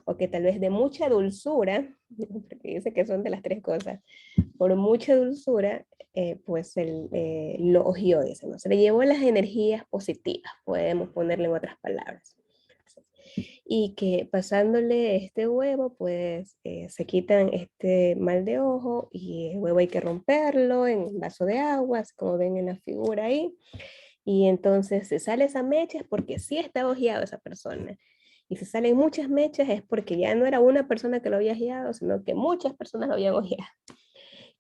o que tal vez de mucha dulzura porque dice que son de las tres cosas. Por mucha dulzura, pues lo ojió, dice, ¿no? Se le llevó las energías positivas, podemos ponerle en otras palabras. Y que pasándole este huevo, pues se quitan este mal de ojo y el huevo hay que romperlo en un vaso de agua, así como ven en la figura ahí. Y entonces se sale esa mecha es porque sí está ojeado esa persona. Y si salen muchas mechas es porque ya no era una persona que lo había ojeado, sino que muchas personas lo habían ojeado.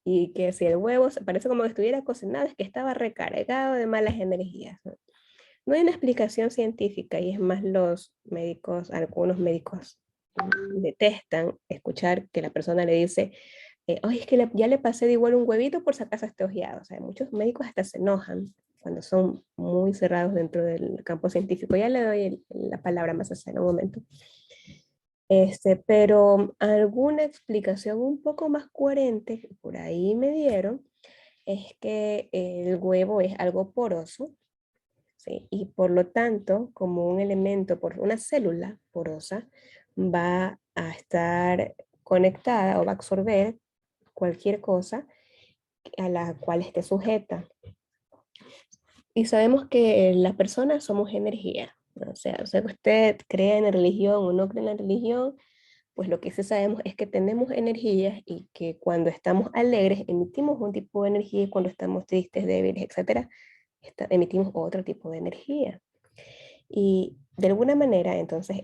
Y que si el huevo parece como que estuviera cocinado, es que estaba recargado de malas energías, ¿no? No hay una explicación científica y es más los médicos, algunos médicos detestan escuchar que la persona le dice, oye, es que ya le pasé de igual un huevito por si acaso esté ojeado. O sea, muchos médicos hasta se enojan cuando son muy cerrados dentro del campo científico. Ya le doy la palabra más allá en un momento. Pero alguna explicación un poco más coherente que por ahí me dieron es que el huevo es algo poroso, ¿sí? Y por lo tanto, como un elemento, por una célula porosa, va a estar conectada o va a absorber cualquier cosa a la cual esté sujeta. Y sabemos que las personas somos energía, ¿no? O sea que usted cree en la religión o no cree en la religión, pues lo que sí sabemos es que tenemos energías y que cuando estamos alegres emitimos un tipo de energía y cuando estamos tristes, débiles, etcétera, emitimos otro tipo de energía. Y de alguna manera, entonces,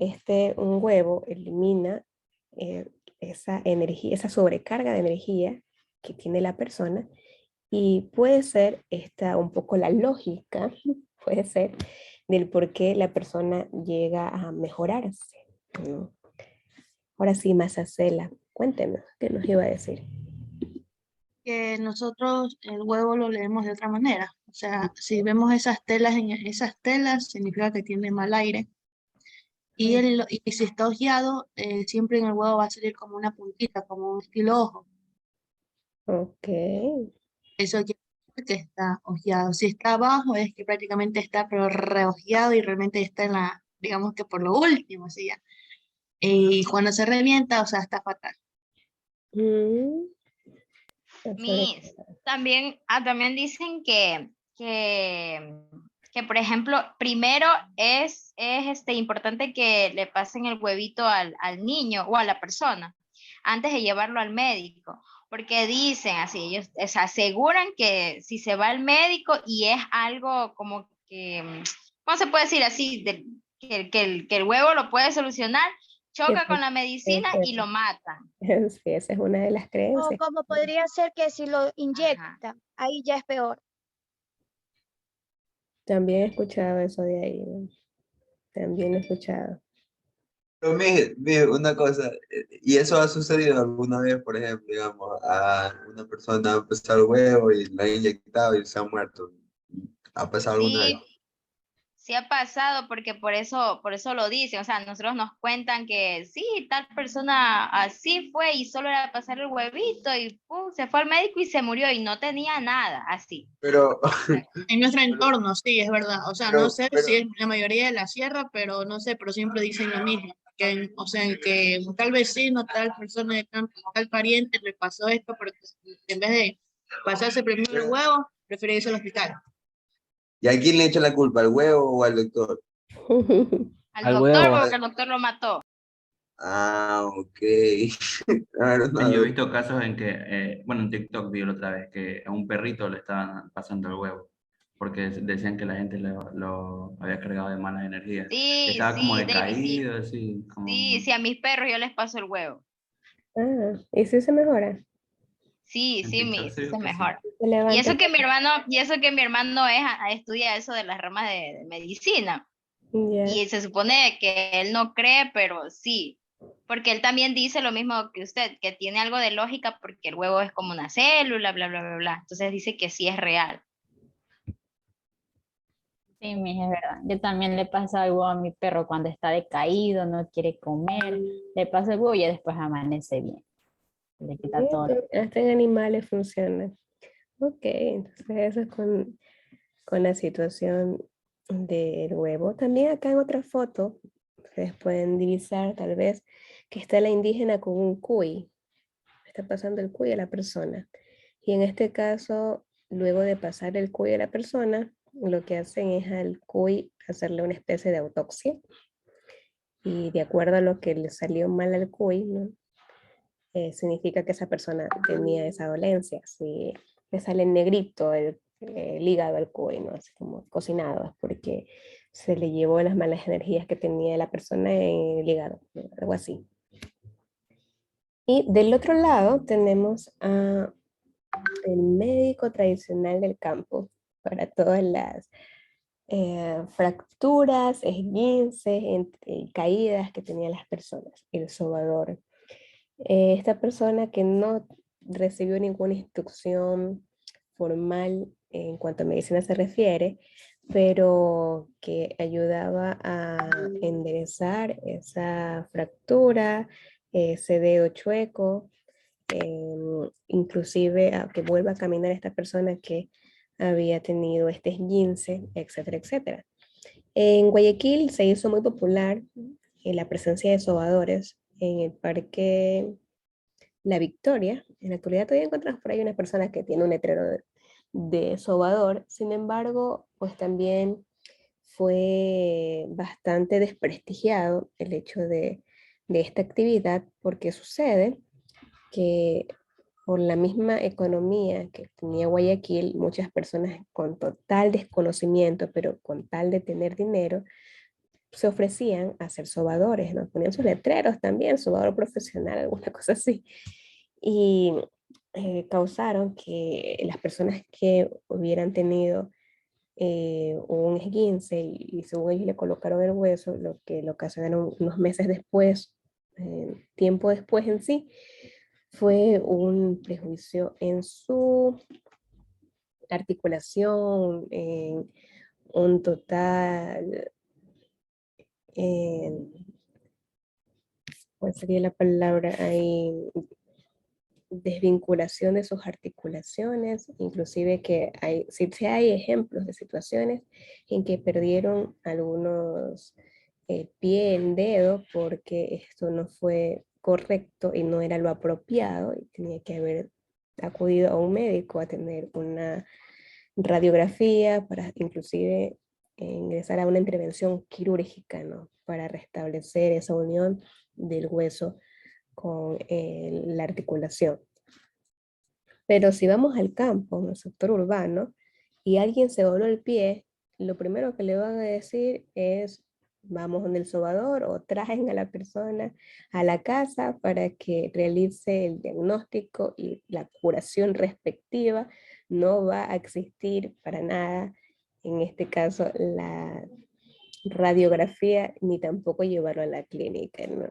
un huevo elimina esa energía, esa sobrecarga de energía que tiene la persona y puede ser un poco la lógica, puede ser, del por qué la persona llega a mejorarse, ¿no? Ahora sí, Masacela, cuénteme, ¿qué nos iba a decir? Que nosotros el huevo lo leemos de otra manera. O sea, si vemos esas telas en esas telas, significa que tiene mal aire. Y si está ojeado, siempre en el huevo va a salir como una puntita, como un estilo ojo. Ok. Eso quiere decir que está ojeado. Si está abajo, es que prácticamente está pero reojeado y realmente está en la, digamos que por lo último, así ya. Y cuando se revienta, o sea, está fatal. Miss, también dicen que, por ejemplo, primero es importante que le pasen el huevito al niño o a la persona antes de llevarlo al médico, porque dicen así, ellos aseguran que si se va al médico y es algo como que, ¿cómo se puede decir así? Que el huevo lo puede solucionar, choca con la medicina y lo matan. Sí, esa es una de las O creencias. como podría ser que si lo inyecta, ahí ya es peor. También he escuchado eso de ahí, ¿no? También he escuchado. Pero una cosa, ¿y eso ha sucedido alguna vez, por ejemplo, digamos, a una persona ha pasado el huevo y la ha inyectado y se ha muerto? ¿Ha pasado alguna vez? Sí ha pasado porque por eso lo dicen, o sea, nosotros nos cuentan que sí, tal persona así fue y solo era pasar el huevito y pum, se fue al médico y se murió y no tenía nada, así. Pero, En nuestro entorno, sí, es verdad. O sea, pero, no sé pero, si es la mayoría de la sierra, pero no sé, pero siempre dicen lo mismo. Que, o sea, que tal vecino, tal persona de tal pariente le pasó esto, porque en vez de pasarse primero el huevo, prefiere irse al hospital. ¿y a quién le echa la culpa, al huevo o al doctor? Al doctor huevo. porque el doctor lo mató. Ah, ok. Claro, Yo he no. visto casos en que, bueno, en TikTok vi la otra vez que a un perrito le estaban pasando el huevo, porque decían que la gente lo había cargado de malas energías. Sí, Estaba como sí, David, sí. decaído, así, como... Sí, a mis perros yo les paso el huevo. Ah, ¿y si se mejora? Sí, En sí, TikTok se sí se vio que sí. mejora. Se Y levanta eso que mi hermano estudia eso de las ramas de medicina. ya. Y se supone que él no cree, pero sí, porque él también dice lo mismo que usted, que tiene algo de lógica porque el huevo es como una célula, bla, bla, bla, bla. Entonces dice que sí es real. Sí, es verdad. Yo también le paso algo a mi perro cuando está decaído, no quiere comer. Le paso el huevo y ya después amanece bien. Le quita todo. Hasta en animales funciona. Ok, entonces eso es con la situación del huevo. También acá en otra foto, ustedes pueden divisar tal vez que está la indígena con un cuy. está pasando el cuy a la persona. Y en este caso, luego de pasar el cuy a la persona, lo que hacen es al cuy hacerle una especie de autopsia. Y de acuerdo a lo que le salió mal al cuy, ¿no? Significa que esa persona tenía esa dolencia. Si le sale negrito el hígado al cuy, ¿no? Así como cocinado, porque se le llevó las malas energías que tenía la persona en el hígado, ¿no? Algo así. Y del otro lado tenemos a el médico tradicional del campo para todas las fracturas, esguinces, caídas que tenían las personas, el sobador. Esta persona que no recibió ninguna instrucción formal en cuanto a medicina se refiere, pero que ayudaba a enderezar esa fractura, ese dedo chueco, inclusive a que vuelva a caminar esta persona que había tenido este esguince, etcétera, etcétera. En Guayaquil se hizo muy popular la presencia de sobadores en el Parque La Victoria. En la actualidad todavía encontramos por ahí una persona que tiene un letrero de sobador. Sin embargo, pues también fue bastante desprestigiado el hecho de esta actividad, porque sucede que por la misma economía que tenía Guayaquil, muchas personas con total desconocimiento, pero con tal de tener dinero, se ofrecían a ser sobadores, ¿no? Ponían sus letreros también, sobador profesional, alguna cosa así. Y causaron que las personas que hubieran tenido un esguince y según ellos le colocaron el hueso, lo que lo ocasionaron unos meses después, tiempo después en sí, fue un prejuicio en su articulación, en un total, ¿cuál sería la palabra ahí? Desvinculación de sus articulaciones, inclusive que sí hay ejemplos de situaciones en que perdieron algunos piel, dedo, porque esto no fue correcto y no era lo apropiado y tenía que haber acudido a un médico a tener una radiografía para inclusive ingresar a una intervención quirúrgica, ¿no? Para restablecer esa unión del hueso con la articulación. Pero si vamos al campo, en el sector urbano, y alguien se dobló el pie, lo primero que le van a decir es, vamos donde el sobador o traen a la persona a la casa para que realice el diagnóstico y la curación respectiva. No va a existir para nada, en este caso, la radiografía, ni tampoco llevarlo a la clínica, ¿no?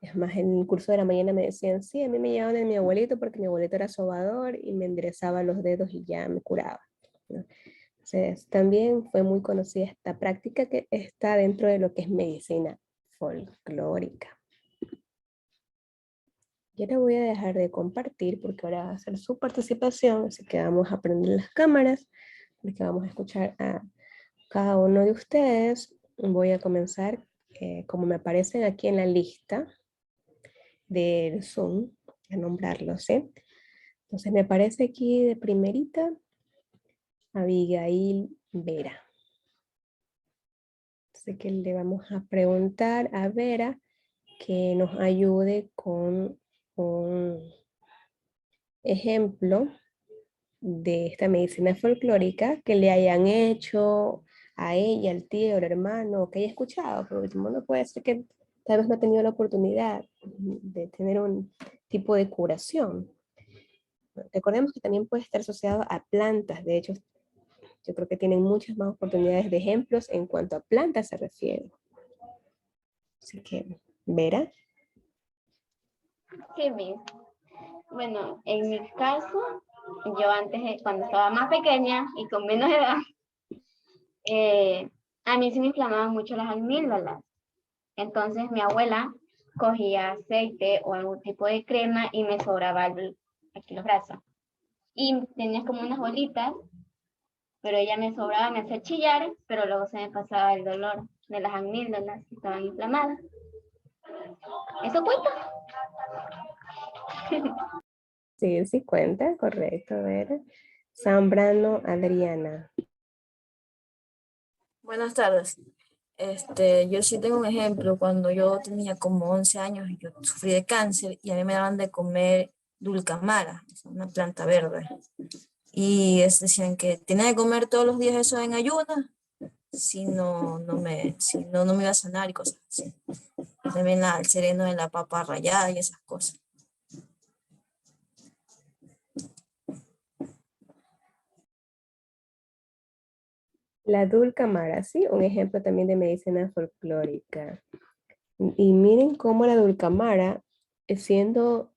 Es más, en el curso de la mañana me decían, sí, a mí me llevaban de mi abuelito porque mi abuelito era sobador y me enderezaba los dedos y ya me curaba, ¿no? Entonces, también fue muy conocida esta práctica que está dentro de lo que es medicina folclórica. Y ahora voy a dejar de compartir porque ahora va a ser su participación, así que vamos a prender las cámaras porque vamos a escuchar a cada uno de ustedes. Voy a comenzar como me aparecen aquí en la lista del Zoom, a nombrarlos, ¿sí? Entonces me aparece aquí de primerita Abigail Vera. Así que le vamos a preguntar a Vera que nos ayude con un ejemplo de esta medicina folclórica que le hayan hecho a ella, al tío, al hermano, que haya escuchado, porque el mundo puede ser que tal vez no ha tenido la oportunidad de tener un tipo de curación. Recordemos que también puede estar asociado a plantas, de hecho, yo creo que tienen muchas más oportunidades de ejemplos en cuanto a plantas se refiere. Así que, Vera. Sí, Miss. Bueno, en mi caso, yo antes, cuando estaba más pequeña y con menos edad, a mí se me inflamaban mucho las amígdalas. Entonces mi abuela cogía aceite o algún tipo de crema y me sobraba aquí los brazos. Y tenía como unas bolitas, pero ella me sobraba, me hacía chillar, pero luego se me pasaba el dolor de las amígdalas que estaban inflamadas. ¿Eso cuenta? Sí, sí cuenta, correcto. A ver. Zambrano Adriana. Buenas tardes. Yo sí tengo un ejemplo. Cuando yo tenía como 11 años, yo sufrí de cáncer y a mí me daban de comer dulcamara, es una planta verde. Y decían que tenía que comer todos los días eso en ayunas, si no, no me iba a sanar y cosas así. Y también el sereno de la papa rallada y esas cosas. La dulcamara, sí, un ejemplo también de medicina folclórica. Y miren cómo la dulcamara, siendo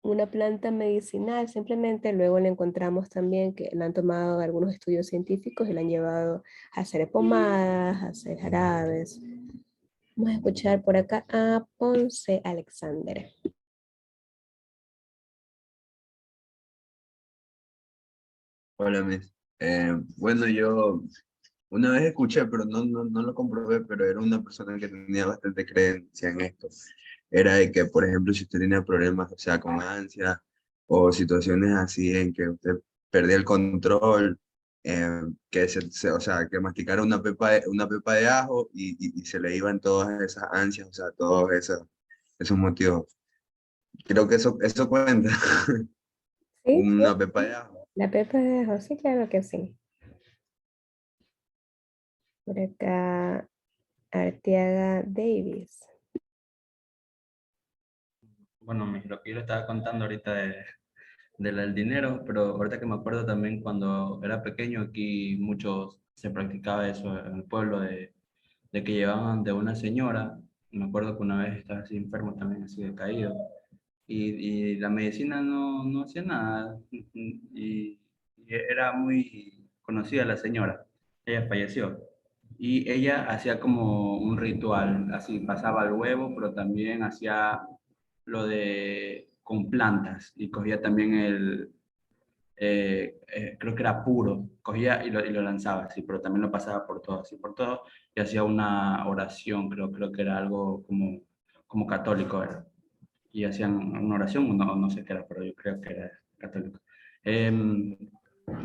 una planta medicinal, simplemente luego le encontramos también que la han tomado algunos estudios científicos y la han llevado a hacer pomadas, a hacer jarabes. Vamos a escuchar por acá a Ponce Alexander. Hola, Miss. Bueno, yo una vez escuché, pero no lo comprobé, pero era una persona que tenía bastante creencia en esto. Era de que, por ejemplo, si usted tenía problemas, o sea, con ansia o situaciones así en que usted perdía el control, o sea, que masticara una pepa de ajo y se le iban todas esas ansias, o sea, todos esos motivos. Creo que eso cuenta, Sí, sí, una pepa de ajo. la pepa de ajo, sí, claro que sí. Por acá, Arteaga Davis. Bueno, lo que yo le estaba contando ahorita del dinero, pero ahorita que me acuerdo también cuando era pequeño aquí muchos se practicaba eso en el pueblo de que llevaban de una señora, me acuerdo que una vez estaba así enfermo también, así decaído, y la medicina no hacía nada, y era muy conocida la señora, ella falleció, y ella hacía como un ritual, así pasaba el huevo, pero también hacía lo de con plantas, y cogía también creo que era puro, cogía y lo lanzaba así, pero también lo pasaba por todo, así por todo, y hacía una oración, creo que era algo como católico, era. Y hacían una oración, no sé qué era, pero yo creo que era católico. Em,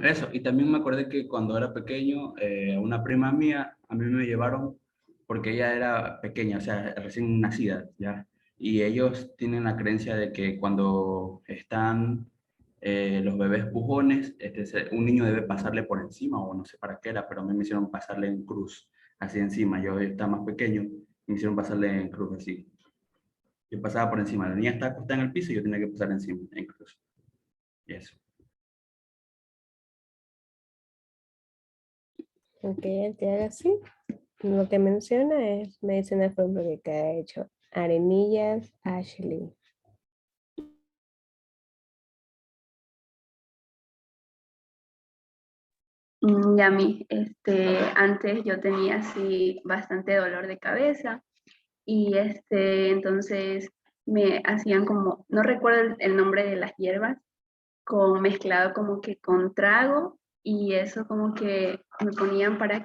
Eso, y también me acordé que cuando era pequeño, una prima mía, a mí me llevaron porque ella era pequeña, o sea, recién nacida, ¿ya? Y ellos tienen la creencia de que cuando están los bebés pujones, un niño debe pasarle por encima, o no sé para qué era, pero a mí me hicieron pasarle en cruz, así encima. Yo estaba más pequeño, me hicieron pasarle en cruz así. Yo pasaba por encima, la niña estaba acostada en el piso y yo tenía que pasar encima, en cruz. Y eso. Ok, Arteaga, sí. Lo que menciona es medicina folclórica que ha hecho Arenillas Ashley. Yami, antes yo tenía así bastante dolor de cabeza y entonces me hacían como, no recuerdo el nombre de las hierbas, con mezclado como que con trago y eso como que me ponían para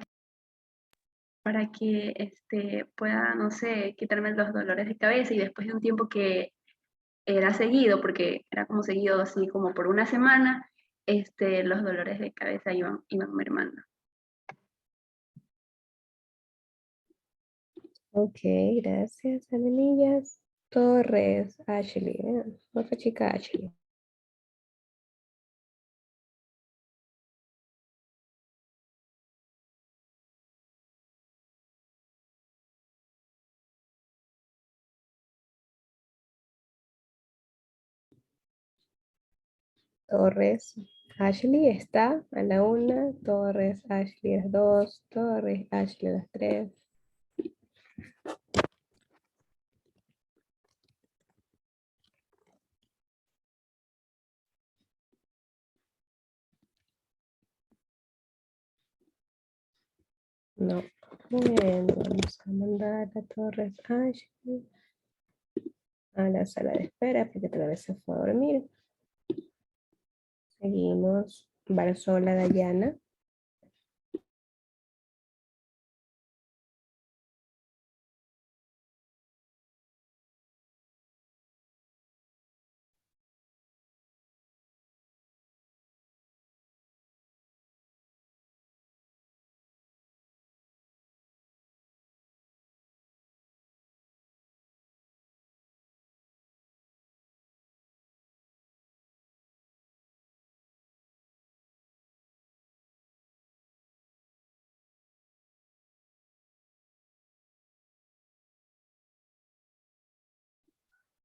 que pueda, no sé, quitarme los dolores de cabeza y después de un tiempo que era seguido, porque era como seguido así como por una semana, los dolores de cabeza iban mermando. Ok, gracias, Arenillas Torres Ashley. Otra chica Ashley. Torres Ashley está a la 1, Torres Ashley a las 2, Torres Ashley a las 3. No. Bueno, vamos a mandar a Torres Ashley a la sala de espera porque otra vez se fue a dormir. Seguimos. Barzola Dayana.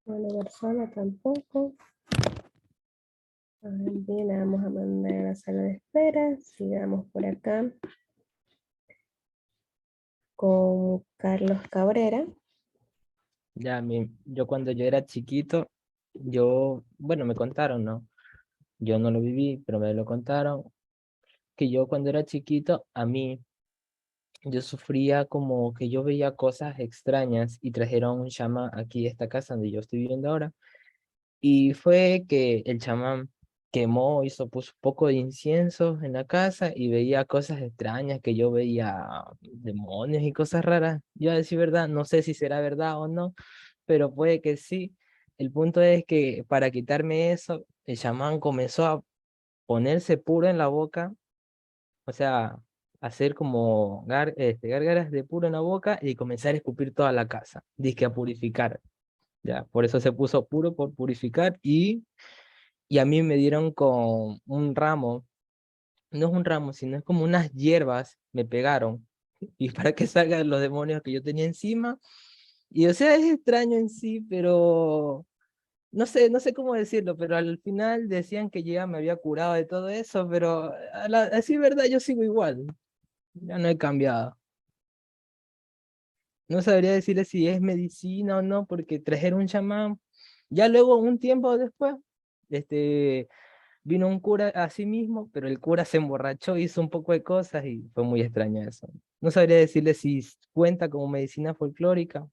Una persona tampoco. Bien, la vamos a mandar a la sala de espera. Sigamos por acá con Carlos Cabrera. Ya, yo cuando yo era chiquito, bueno, me contaron, ¿no? Yo no lo viví, pero me lo contaron, que yo cuando era chiquito, yo sufría como que yo veía cosas extrañas y trajeron un chamán aquí a esta casa donde yo estoy viviendo ahora. Y fue que el chamán puso un poco de incienso en la casa y veía cosas extrañas, que yo veía demonios y cosas raras. Yo a decir verdad, no sé si será verdad o no, pero puede que sí. El punto es que para quitarme eso, el chamán comenzó a ponerse puro en la boca, o sea, hacer como gárgaras de puro en la boca y comenzar a escupir toda la casa, dizque a purificar. Ya, por eso se puso puro por purificar y a mí me dieron con un ramo, no es un ramo, sino es como unas hierbas, me pegaron, y para que salgan los demonios que yo tenía encima, y o sea, es extraño en sí, pero no sé cómo decirlo, pero al final decían que ya me había curado de todo eso, pero así verdad yo sigo igual, ya no he cambiado. No sabría decirle si es medicina o no, porque trajeron un chamán. Ya luego, un tiempo después, este, vino un cura a sí mismo, pero el cura se emborrachó, hizo un poco de cosas y fue muy extraño eso. No sabría decirle si cuenta como medicina folclórica.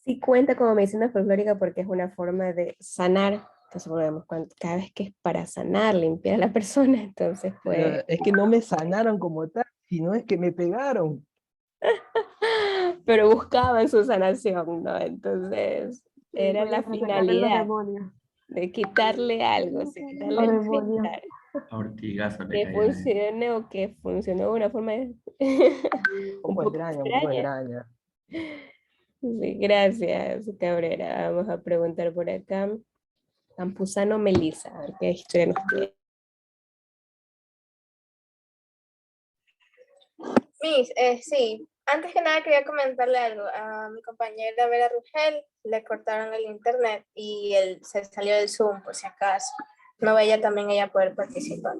Sí cuenta como medicina folclórica porque es una forma de sanar. Entonces, volvemos, cada vez que es para sanar, limpiar a la persona, entonces Pero pues... es que no me sanaron como tal, sino es que me pegaron. Pero buscaban su sanación, ¿no? Entonces, era la finalidad de quitarle algo, sí, quitarle el malestar. Ortigazo le Que caían ahí. funcione o que funcionó de una forma un poco Un poco extraña. extraña. Sí, gracias, Cabrera. Vamos a preguntar por acá. Campuzano Melissa, a ver qué historia nos tiene. Miss, sí, antes que nada quería comentarle algo. A mi compañera Vera Rugel le cortaron el internet y él se salió del Zoom por si acaso. No veía también ella poder participar.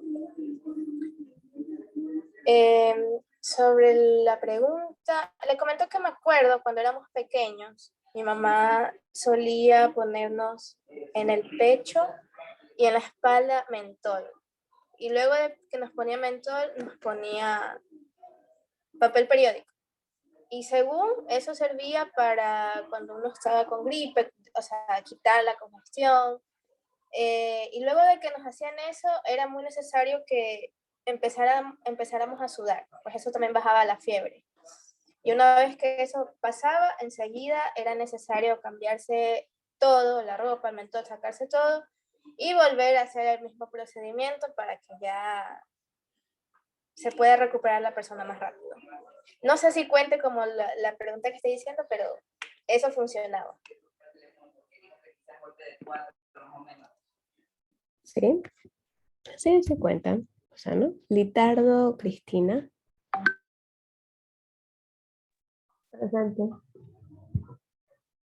Sobre la pregunta, le comento que me acuerdo cuando éramos pequeños, mi mamá solía ponernos en el pecho y en la espalda mentol. Y luego de que nos ponía mentol, nos ponía papel periódico. Y según eso servía para cuando uno estaba con gripe, o sea, quitar la congestión. Y luego de que nos hacían eso, era muy necesario que empezáramos a sudar, pues eso también bajaba la fiebre. Y una vez que eso pasaba, enseguida era necesario cambiarse todo, la ropa, el mentol, sacarse todo y volver a hacer el mismo procedimiento para que ya se pueda recuperar la persona más rápido. No sé si cuente como la pregunta que estoy diciendo, pero eso funcionaba. ¿Sí? Sí, se cuentan. O sea, ¿no? Litardo, Cristina. Presente.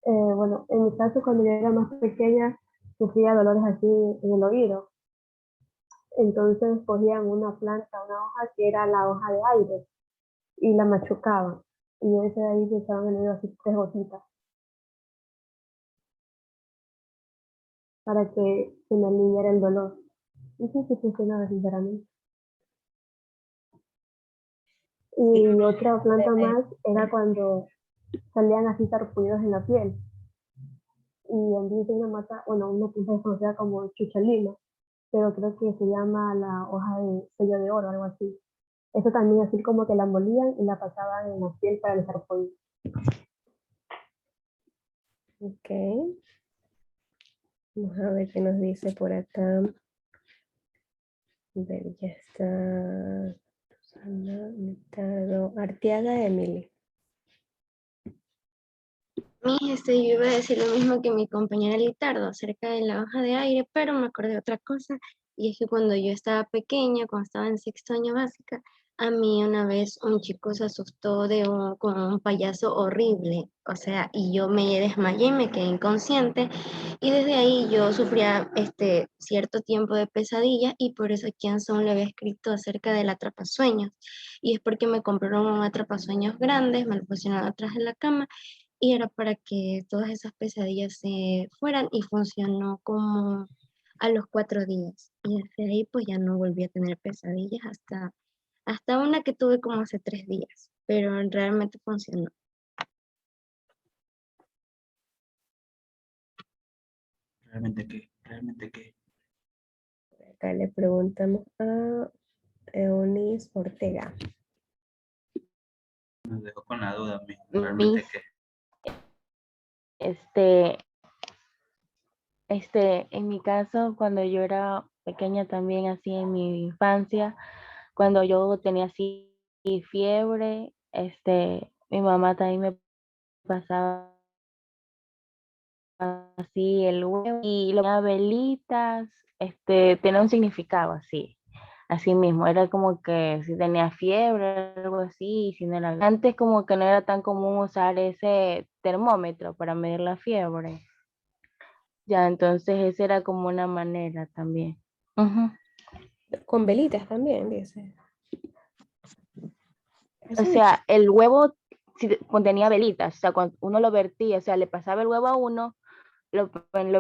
Bueno, en mi caso, cuando yo era más pequeña, sufría dolores así en el oído. Entonces cogían una planta, una hoja que era la hoja de aire, y la machucaban. Y ese de ahí se echaban en el oído así 3 gotitas para que se me aliviara el dolor. Y sí, sí funcionaba, sinceramente. Y otra planta más era cuando salían así sarpullidos en la piel. Y en vez de una mata, bueno, una planta conocida como chuchalima, pero creo que se llama la hoja de sello de oro, algo así. Eso también así como que la molían y la pasaban en la piel para el sarpullido. Ok. Vamos a ver qué nos dice por acá. A ver, ya está. Susana, Litardo, Arteaga, Emily. Yo iba a decir lo mismo que mi compañera Litardo acerca de la hoja de aire, pero me acordé de otra cosa, y es que cuando yo estaba pequeña, cuando estaba en sexto año básica, A mí una vez un chico se asustó con un payaso horrible, o sea, y yo me desmayé y me quedé inconsciente, y desde ahí yo sufría cierto tiempo de pesadillas, y por eso aquí en Son le había escrito acerca del atrapasueños, y es porque me compraron un atrapasueños grande, me lo pusieron atrás de la cama, y era para que todas esas pesadillas se fueran, y funcionó como a los 4 días, y desde ahí pues ya no volví a tener pesadillas hasta una que tuve como hace 3 días, pero realmente funcionó. ¿Realmente qué? ¿Realmente qué? Acá le preguntamos a Eunice Ortega. Nos dejó con la duda, ¿Realmente qué? En mi caso, cuando yo era pequeña también, así en mi infancia, cuando yo tenía así fiebre, mi mamá también me pasaba así el huevo y lo ponía velitas, tenía un significado así mismo, era como que si tenía fiebre, algo así, y si no era. Antes como que no era tan común usar ese termómetro para medir la fiebre. Ya, entonces esa era como una manera también. Ujú. Con velitas también, dice. O sea, el huevo contenía velitas, o sea, cuando uno lo vertía, o sea, le pasaba el huevo a uno, lo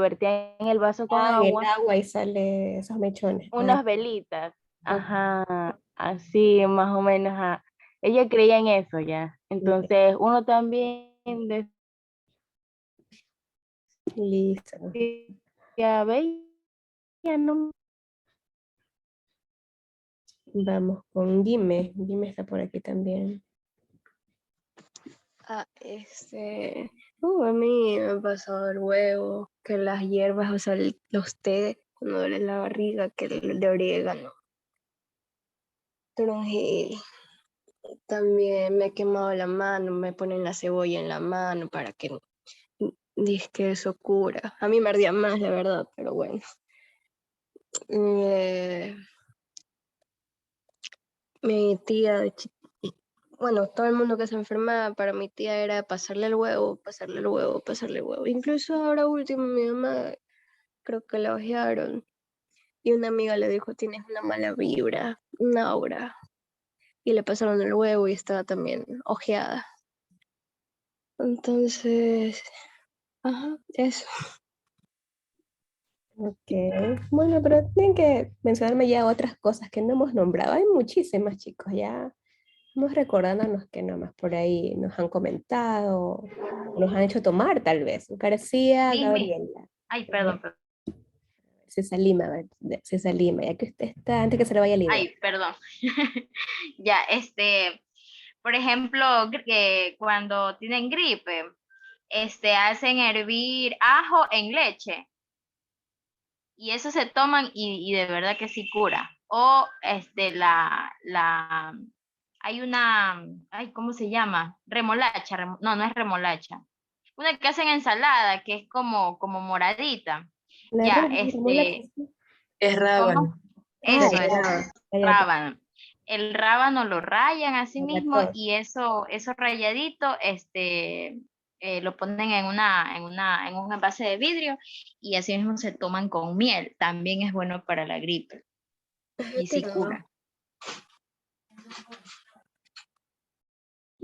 vertía en el vaso con En el agua, agua y sale esos mechones. unas velitas, ajá, así más o menos, ajá. Ella creía en eso ya, entonces uno también Listo. decía, veía, no. Vamos con Dime. Dime está por aquí también. A mí me ha pasado el huevo, que las hierbas, o sea, los té, cuando duele la barriga, que el de orégano, toronjil. También me he quemado la mano, me ponen la cebolla en la mano para que dice que eso cura. A mí me ardía más, la verdad, pero bueno. Mi tía bueno, todo el mundo que se enfermaba, para mi tía era pasarle el huevo, pasarle el huevo, pasarle el huevo. Incluso ahora último mi mamá creo que la ojearon y una amiga le dijo, tienes una mala vibra, una aura. Y le pasaron el huevo y estaba también ojeada. Entonces, ajá, eso. Ok. Bueno, pero tienen que mencionarme ya otras cosas que no hemos nombrado. Hay muchísimas, chicos. Ya vamos recordándonos que nomás por ahí nos han comentado, nos han hecho tomar tal vez. García, Dime. Gabriela. Ay, perdón. César Lima, a ver, César Lima, ya que usted está, antes que se le vaya la idea. Ay, perdón. Ya, por ejemplo, que cuando tienen gripe, hacen hervir ajo en leche y eso se toman y de verdad que sí cura. O hay una, ay, ¿cómo se llama? Remolacha, no, no es remolacha. Una que hacen ensalada que es como moradita. La Ya, remolacha, sí. Es rábano. ¿cómo? Eso es, ya. rábano. El rábano lo rayan así mismo Ratón. y eso rayadito, lo ponen en un envase de vidrio y así mismo se toman con miel. También es bueno para la gripe y sí cura.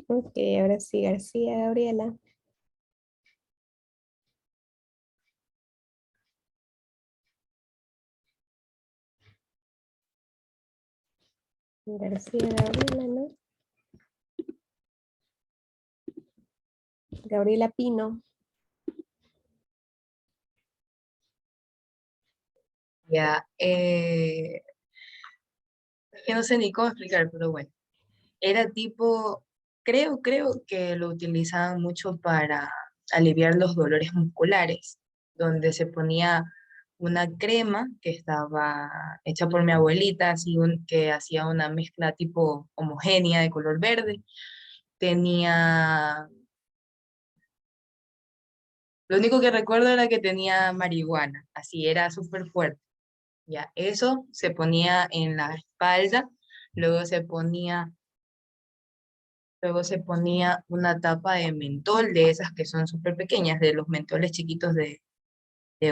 Ok, ahora sí, García, Gabriela. García, Gabriela, ¿no? Gabriela Pino. Ya, yo no sé ni cómo explicar, pero bueno. Era tipo, creo que lo utilizaban mucho para aliviar los dolores musculares, donde se ponía una crema que estaba hecha por mi abuelita, así que hacía una mezcla tipo homogénea de color verde. Tenía, lo único que recuerdo era que tenía marihuana, así era súper fuerte. Ya, eso se ponía en la espalda luego se ponía, luego se ponía una tapa de mentol, de esas que son súper pequeñas, de los mentoles chiquitos de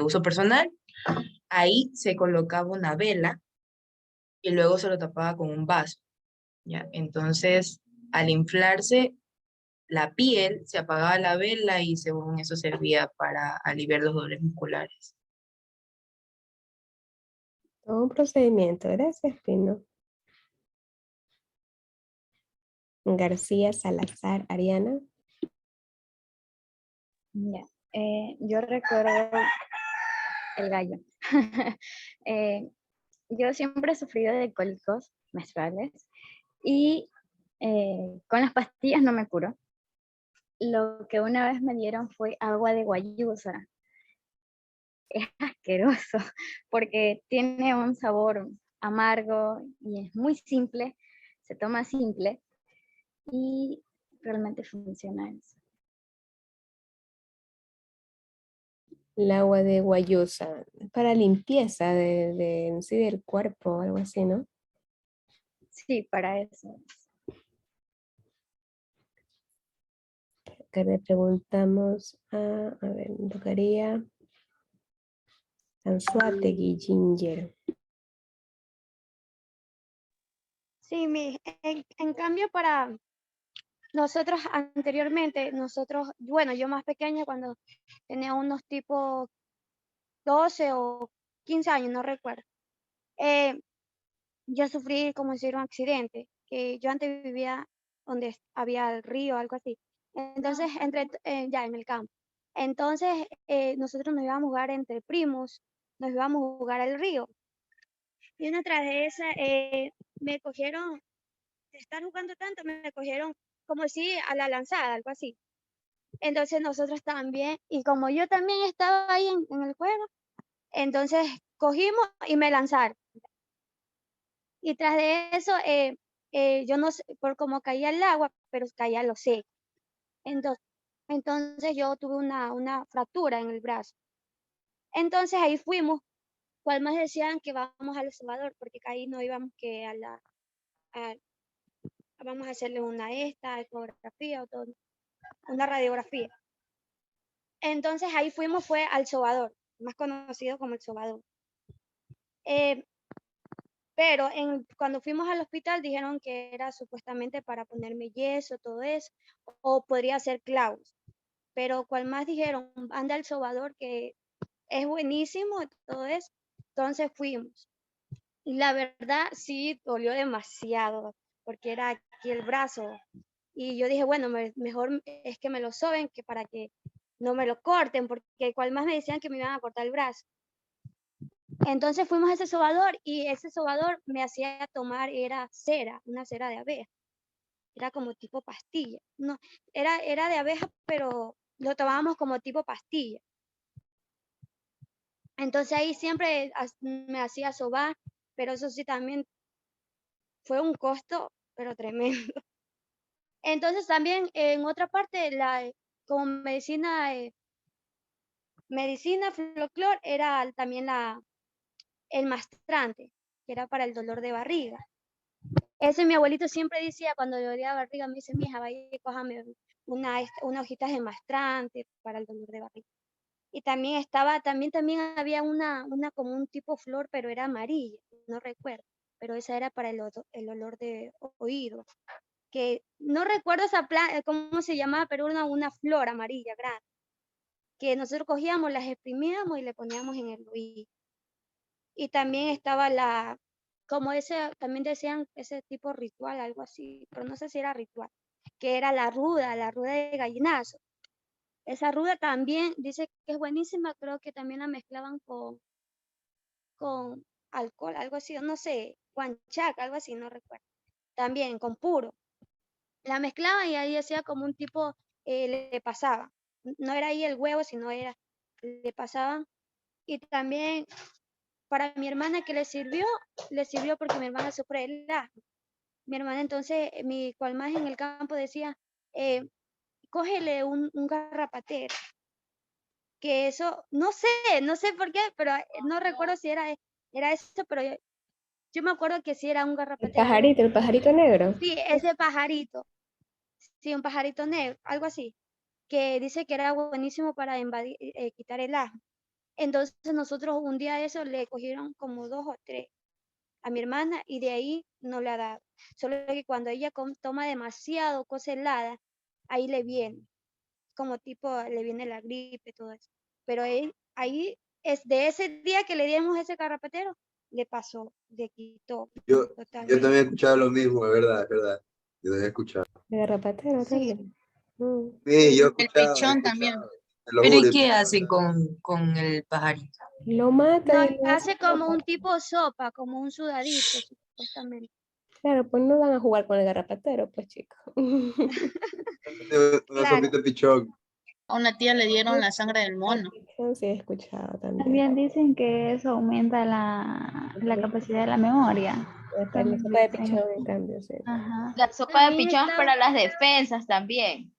uso personal. Ahí se colocaba una vela y luego se lo tapaba con un vaso, ¿ya? Entonces, al inflarse la piel, se apagaba la vela y según eso servía para aliviar los dolores musculares. Todo un procedimiento. Gracias, Pino. García Salazar, Ariana. Ya, yo recuerdo el gallo. Yo siempre he sufrido de cólicos menstruales y con las pastillas no me curo. Lo que una vez me dieron fue agua de guayusa. Es asqueroso porque tiene un sabor amargo y es muy simple, se toma simple y realmente funciona eso. El agua de guayusa, para limpieza en sí del cuerpo, algo así, ¿no? Sí, para eso. Acá le preguntamos a ver, me tocaría Anzuategui Ginger. Sí, en cambio para nosotros anteriormente, bueno, yo más pequeña cuando tenía unos tipo 12 o 15 años, no recuerdo. Yo sufrí como si era un accidente, que yo antes vivía donde había el río, algo así. Entonces, ya en el campo. Entonces, nosotros nos íbamos a jugar entre primos, nos íbamos a jugar al río. Y una tras de esa, me cogieron, de estar jugando tanto, me cogieron como si a la lanzada, algo así. Entonces nosotros también, y como yo también estaba ahí en el juego, entonces cogimos y me lanzaron. Y tras de eso, yo no sé, por cómo caía el agua, pero caía lo seco. Entonces yo tuve una fractura en el brazo. Entonces ahí fuimos, cual más decían que vamos al Salvador, porque ahí no íbamos que vamos a hacerle una ecografía o todo, una radiografía. Entonces ahí fuimos, fue al Salvador, más conocido como el Salvador. Pero cuando fuimos al hospital dijeron que era supuestamente para ponerme yeso, todo eso, o podría ser clavos. Pero cual más dijeron, anda al sobador que es buenísimo, todo eso. Entonces fuimos. Y la verdad sí dolió demasiado, porque era aquí el brazo. Y yo dije, bueno, mejor es que me lo soben que para que no me lo corten, porque cual más me decían que me iban a cortar el brazo. Entonces fuimos a ese sobador y ese sobador me hacía tomar, era cera, una cera de abeja. Era como tipo pastilla. No, era de abeja, pero lo tomábamos como tipo pastilla. Entonces ahí siempre me hacía sobar, pero eso sí también fue un costo, pero tremendo. Entonces también en otra parte, como medicina folclor era también el mastrante, que era para el dolor de barriga. Ese mi abuelito siempre decía, cuando dolía la barriga, me dice, mija, vaya y cójame una hojita de mastrante para el dolor de barriga. Y también también había una como un tipo flor, pero era amarilla, no recuerdo, pero esa era para el olor de oído, que no recuerdo esa planta, cómo se llamaba, pero era una flor amarilla grande, que nosotros cogíamos, las exprimíamos y le poníamos en el oído. Y también estaba como también decían ese tipo ritual, algo así, pero no sé si era ritual, que era la ruda de gallinazo. Esa ruda también dice que es buenísima, creo que también la mezclaban con alcohol, algo así, no sé, guanchaca, algo así, no recuerdo. También con puro. La mezclaban y ahí hacía como un tipo, le pasaba. No era ahí el huevo, sino le pasaban. Y también para mi hermana que le sirvió porque mi hermana sufre el asma. Mi hermana entonces, cual más en el campo decía, cógele un garrapatero. Que eso, no sé por qué, pero no recuerdo si era eso, pero Yo me acuerdo que sí era un El garrapatero. el pajarito negro. Sí, ese pajarito. Sí, un pajarito negro, algo así. Que dice que era buenísimo para quitar el asma. Entonces nosotros un día de eso le cogieron como 2 o 3 a mi hermana y de ahí no le ha dado. Solo que cuando ella toma demasiado cosa helada, ahí le viene, como tipo, le viene la gripe, todo eso. Pero ahí es de ese día que le dimos ese carrapatero, le pasó, le quitó Yo totalmente. también he escuchado lo mismo, es verdad, es verdad. Yo también he escuchado. El garrapatero Sí. también. Sí, yo he El escuchado, pechón también. te lo Pero juro, ¿y he qué escuchado. hacen con el pajarito? Lo No, matan y lo hace hacen como sopa. un tipo sopa, como un sudadito, supuestamente. Claro, pues no van a jugar con el garrapatero, pues chicos. Una sopita de pichón. A una tía le dieron la sangre del mono. Sí, he escuchado también. También dicen que eso aumenta la capacidad de la memoria. La También sopa de dicen. pichón, en cambio, sí. Ajá. La sopa de También pichón es está, para las defensas también.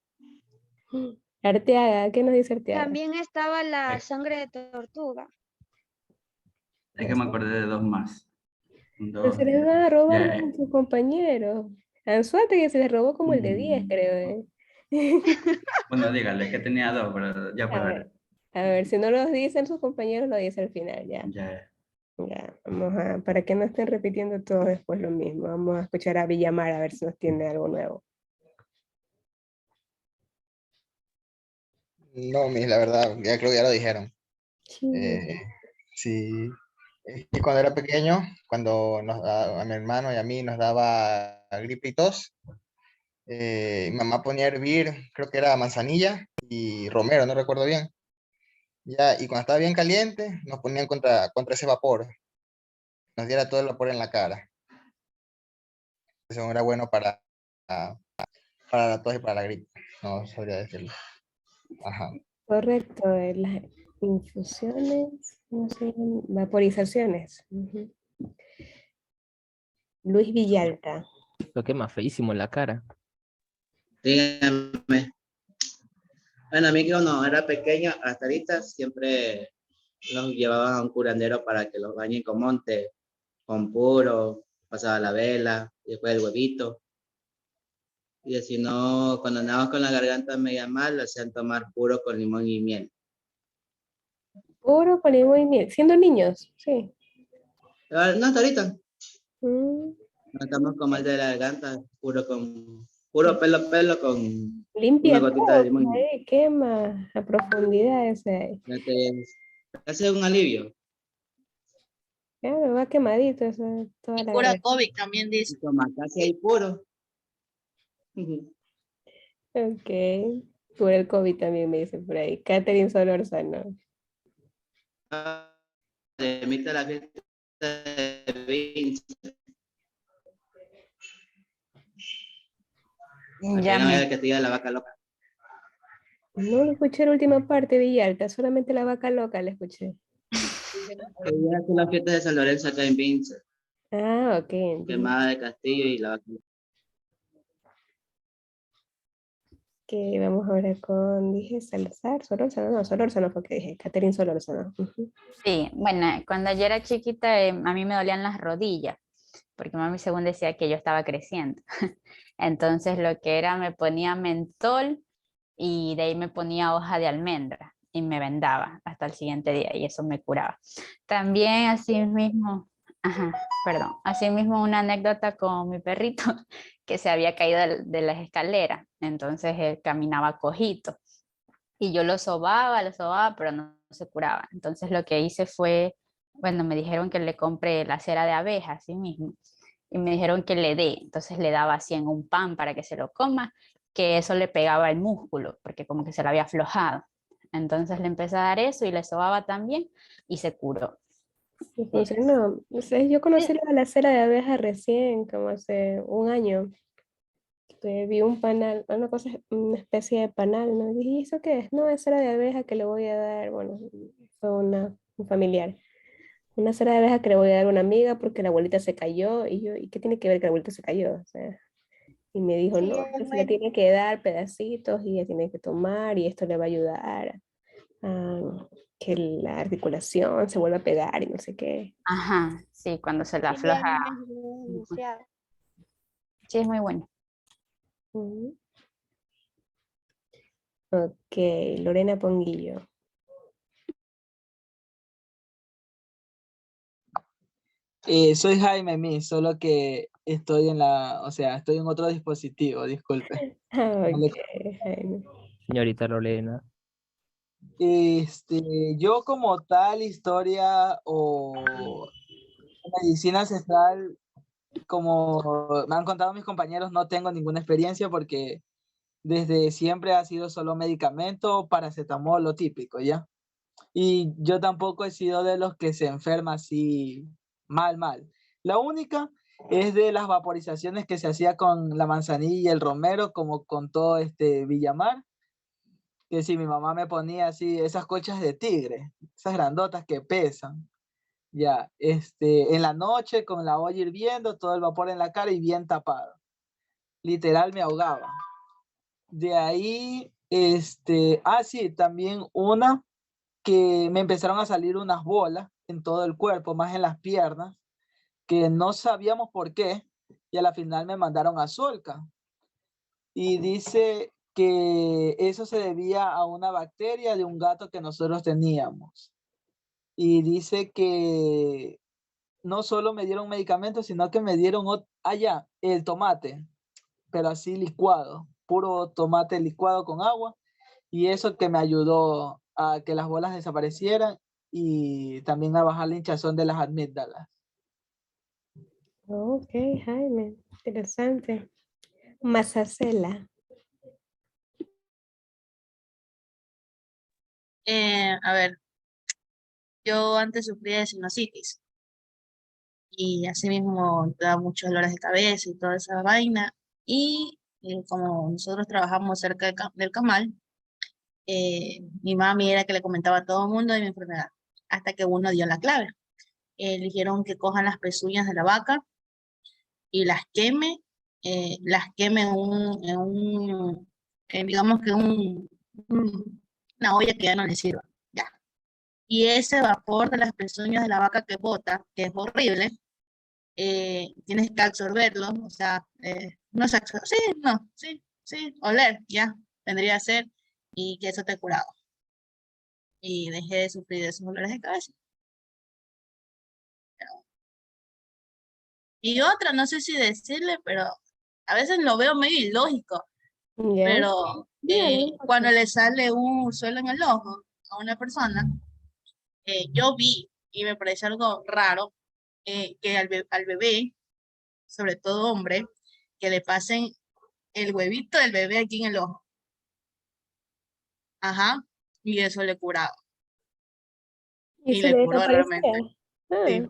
Arteaga, ¿qué nos dice Arteaga? también estaba la sangre de tortuga. Es que me acordé de dos más. Pero Dos. se les van a robar Ya, más a sus compañeros. Anzuate que se les robó como el de 10, creo. bueno, dígale que tenía dos, pero ya A pues ver, veré. si no los dicen sus compañeros, lo dice al final, ya. Ya. Ya, vamos a, para que no estén repitiendo todos después lo mismo, vamos a escuchar a Villamar a ver si nos tiene algo nuevo. No, Miss, la verdad, ya creo que ya lo dijeron. Sí. Sí, es que cuando era pequeño, cuando a mi hermano y a mí nos daba gripe y tos, mi mamá ponía a hervir, creo que era manzanilla y romero, no recuerdo bien. Ya, y cuando estaba bien caliente, nos ponían contra ese vapor, nos diera todo el vapor en la cara. Eso era bueno para la tos y para la gripe, no sabría decirlo. Ajá. Correcto, las infusiones, no sé, vaporizaciones. Ujú. Luis Villalta. Lo que más feísimo en la cara. Dígame. Bueno, a mí que cuando era pequeño, hasta ahorita siempre los llevaban a un curandero para que los bañen con monte, con puro, pasaba la vela, y después el huevito. Y si no, cuando andábamos con la garganta media mal, lo hacían tomar puro con limón y miel. Puro con limón y miel, siendo niños, sí. No, hasta ahorita. Mm, No estamos con mal de la garganta, puro pelo con una limpia gotita de todo, limón y miel. ahí, quema a profundidad ese. Hace un alivio. Claro, va quemadito eso, toda Y la cura garganta. COVID también dice. Toma, casi hay puro. Ok, por el COVID también me dice por ahí. Catherine Solórzano. Emite la fiesta de Vince. Ya No me. era que te diga la vaca loca. No le escuché la última parte, Villalta, solamente la vaca loca la escuché. Ella hace la fiesta de San Lorenzo acá en Vince. Ah, ok. Quemada de Castillo y la vaca loca. Que vamos ahora con, dije, Salazar, Solórzano, no, Solórzano fue que dije, Catherine Solórzano. Ujú. Sí, bueno, cuando yo era chiquita a mí me dolían las rodillas, porque mami según decía que yo estaba creciendo. Entonces lo que era me ponía mentol y de ahí me ponía hoja de almendra y me vendaba hasta el siguiente día y eso me curaba. También así mismo, así mismo una anécdota con mi perrito que se había caído de las escaleras, entonces él caminaba cojito y yo lo sobaba, pero no se curaba. Entonces lo que hice fue, bueno, me dijeron que le compre la cera de abeja así mismo y me dijeron que le dé, entonces le daba así en un pan para que se lo coma, que eso le pegaba el músculo, porque como que se lo había aflojado. Entonces le empecé a dar eso y le sobaba también y se curó. Y funcionó. O sea, yo conocí la cera de abeja recién, como hace un año. Que vi un panal, una cosa, una especie de panal, ¿no? Y dije, ¿y eso qué es? No, es cera de abeja que le voy a dar, bueno, fue un familiar. Una cera de abeja que le voy a dar a una amiga porque la abuelita se cayó. Y yo, ¿y qué tiene que ver que la abuelita se cayó? O sea, y me dijo, Sí, no, es que se le bueno. tiene que dar pedacitos y ella tiene que tomar y esto le va a ayudar a que la articulación se vuelve a pegar y no sé qué. Ajá, sí, cuando se le Sí, a mí afloja. me ayudó demasiado. Sí, es muy bueno. Ujú. Ok, Lorena Ponguillo. Soy Jaime, solo que estoy o sea, estoy en otro dispositivo, disculpe. No le- Ok, Jaime. Señorita Lorena. Yo como tal historia o medicina ancestral, como me han contado mis compañeros, no tengo ninguna experiencia porque desde siempre ha sido solo medicamento, paracetamol, lo típico, ¿ya? Y yo tampoco he sido de los que se enferma así mal. La única es de las vaporizaciones que se hacía con la manzanilla y el romero, como con todo Villamar, que si mi mamá me ponía así esas colchas de tigre, esas grandotas que pesan, ya, en la noche con la olla hirviendo, todo el vapor en la cara y bien tapado. Literal me ahogaba. De ahí, sí, también una que me empezaron a salir unas bolas en todo el cuerpo, más en las piernas, que no sabíamos por qué, y a la final me mandaron a Solca. Y dice que eso se debía a una bacteria de un gato que nosotros teníamos. Y dice que no solo me dieron medicamentos, sino que me dieron el tomate, pero así licuado, puro tomate licuado con agua, y eso que me ayudó a que las bolas desaparecieran y también a bajar la hinchazón de las amígdalas. Ok, Jaime, interesante. Mazacela. A ver, yo antes sufría de sinusitis y así mismo te da muchos dolores de cabeza y toda esa vaina. Y como nosotros trabajamos cerca del Camal, mi mami era que le comentaba a todo el mundo de mi enfermedad, hasta que uno dio la clave. Le dijeron que cojan las pezuñas de la vaca y las queme digamos que una olla que ya no le sirva. Ya. Y ese vapor de las pezuñas de la vaca que bota, que es horrible, tienes que absorberlo, o sea, no se absorbe, sí, no, sí, oler, ya, vendría a ser, y que eso te curaba. Y dejé de sufrir de esos dolores de cabeza. Y otra, no sé si decirle, pero a veces lo veo medio ilógico, Ya. pero Dígalo. cuando le sale un suelo en el ojo a una persona, yo vi y me parece algo raro que al bebé, sobre todo hombre, que le pasen el huevito del bebé aquí en el ojo. Ajá, y eso le curaba. ¿Y Y se le le curó desaparecía? realmente. Sí.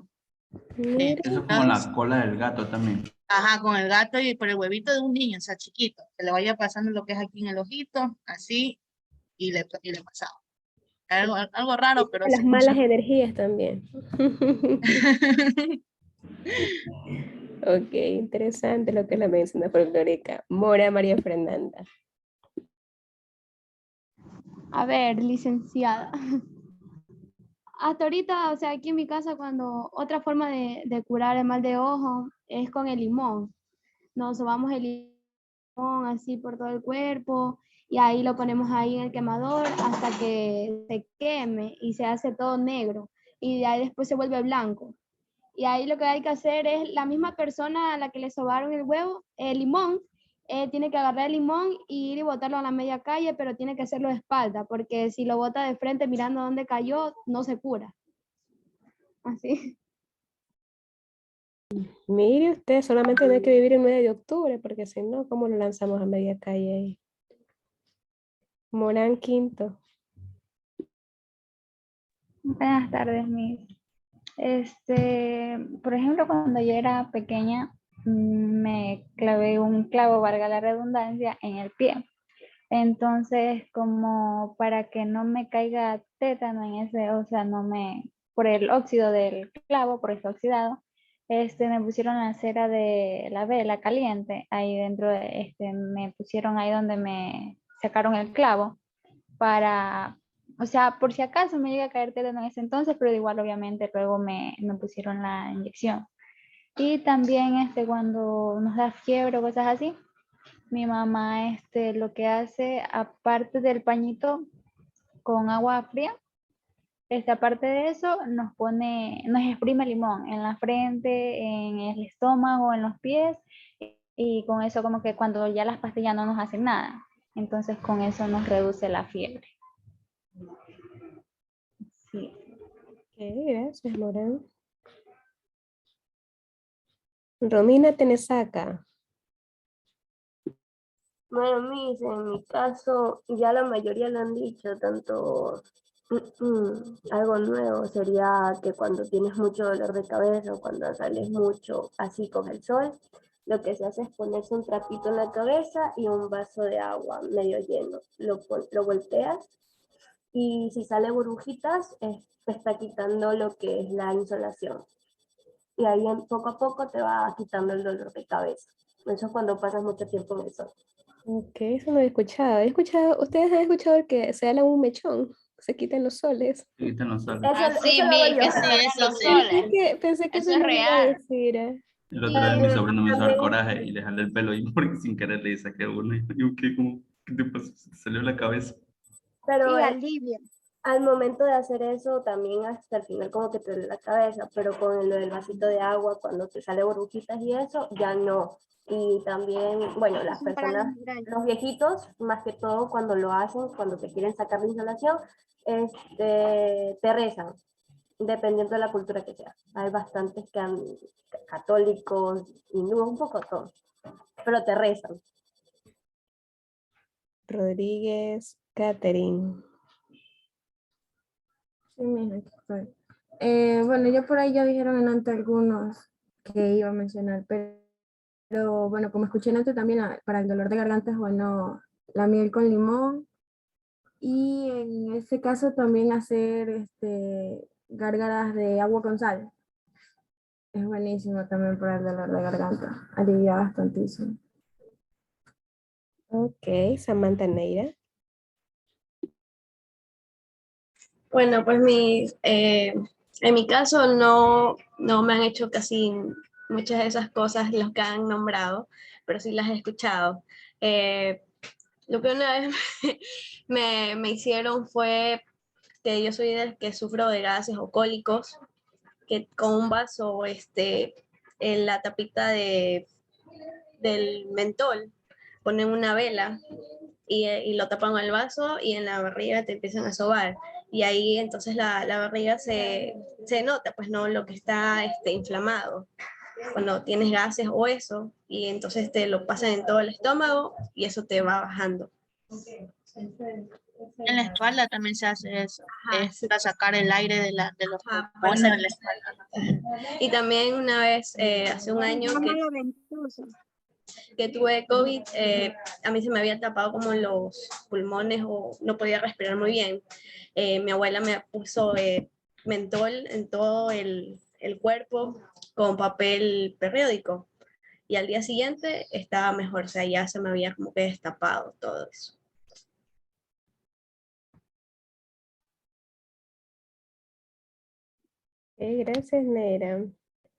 Mira. Eso es como la cola del gato también. Ajá, con el gato y por el huevito de un niño, o sea, chiquito, que le vaya pasando lo que es aquí en el ojito, así, y le pasaba. Algo raro, pero Las sí malas funciona. energías también. Ok, interesante lo que es la medicina folclórica. Mora María Fernanda. A ver, licenciada. Hasta ahorita, o sea, aquí en mi casa, cuando otra forma de curar el mal de ojo es con el limón. Nos sobamos el limón así por todo el cuerpo y ahí lo ponemos ahí en el quemador hasta que se queme y se hace todo negro y de ahí después se vuelve blanco. Y ahí lo que hay que hacer es la misma persona a la que le sobaron el huevo, el limón, tiene que agarrar el limón y ir y botarlo a la media calle, pero tiene que hacerlo de espalda, porque si lo bota de frente mirando dónde cayó, no se cura. Así. Mire usted, solamente tiene que vivir el 9 de octubre, porque si no, ¿cómo lo lanzamos a media calle ahí? Morán Quinto. Buenas tardes, Miss. Por ejemplo, cuando yo era pequeña, me clavé un clavo, valga la redundancia, en el pie. Entonces, como para que no me caiga tétano en ese, o sea, por el óxido del clavo, por eso oxidado, me pusieron la cera de la vela caliente, ahí dentro, me pusieron ahí donde me sacaron el clavo para o sea, por si acaso me llega a caer tétano en ese entonces, pero igual obviamente luego me pusieron la inyección. Y también cuando nos da fiebre o cosas así, mi mamá lo que hace, aparte del pañito con agua fría, aparte de eso, nos exprime limón en la frente, en el estómago, en los pies, y con eso como que cuando ya las pastillas no nos hacen nada, entonces con eso nos reduce la fiebre. Sí. Ok, gracias, Morán. Romina Tenesaca. Bueno, en mi caso, ya la mayoría lo han dicho, tanto algo nuevo sería que cuando tienes mucho dolor de cabeza o cuando sales mucho así con el sol, lo que se hace es ponerse un trapito en la cabeza y un vaso de agua medio lleno. Lo volteas y si sale burbujitas, te está quitando lo que es la insolación. Y ahí poco a poco te va quitando el dolor de cabeza. Eso es cuando pasas mucho tiempo en el sol. Ok, eso no he escuchado. ¿Ustedes han escuchado que se ala un mechón? Se quiten los soles. Se quitan los soles. Así, eso lo hago Mil, que yo. se Sí, sacan eso los sí. soles. Pensé que Eso se es lo iba a real. decir. El otro día mi sobrino me hizo dar También coraje y le jalé el pelo y porque sin querer le saqué uno. Y yo, ¿qué te pasó? Se te salió la cabeza. Pero Sí, alivia. al momento de hacer eso, también hasta el final como que te duele la cabeza, pero con lo del vasito de agua, cuando te sale burbujitas y eso, ya no. Y también, bueno, las Son para las personas, migrañas. los viejitos, más que todo cuando lo hacen, cuando te quieren sacar la insolación, te rezan, dependiendo de la cultura que sea. Hay bastantes católicos, hindúes, un poco todo, pero te rezan. Rodríguez, Catherine. Sí, mija, aquí estoy. Bueno, ya por ahí ya dijeron antes algunos que iba a mencionar, pero bueno, como escuché antes también para el dolor de garganta es bueno la miel con limón y en ese caso también hacer gárgaras de agua con sal. Es buenísimo también para el dolor de garganta, alivia bastantísimo. Ok, Samantha Neira. Bueno, pues en mi caso no me han hecho casi muchas de esas cosas los que han nombrado, pero sí las he escuchado. Lo que una vez me hicieron fue que yo soy de que sufro de gases o cólicos, que con un vaso, en la tapita del mentol, ponen una vela y lo tapan al vaso y en la barriga te empiezan a sobar. Y ahí entonces la barriga se nota, pues no, lo que está inflamado. Cuando tienes gases o eso, y entonces te lo pasan en todo el estómago y eso te va bajando. En la espalda también se hace eso. Es para sacar el aire de los pulmones de la espalda. Y también una vez, hace un año que tuve COVID, a mí se me había tapado como los pulmones o no podía respirar muy bien. Mi abuela me puso mentol en todo el cuerpo con papel periódico y al día siguiente estaba mejor, o sea, ya se me había como que destapado todo eso. Gracias, Neira.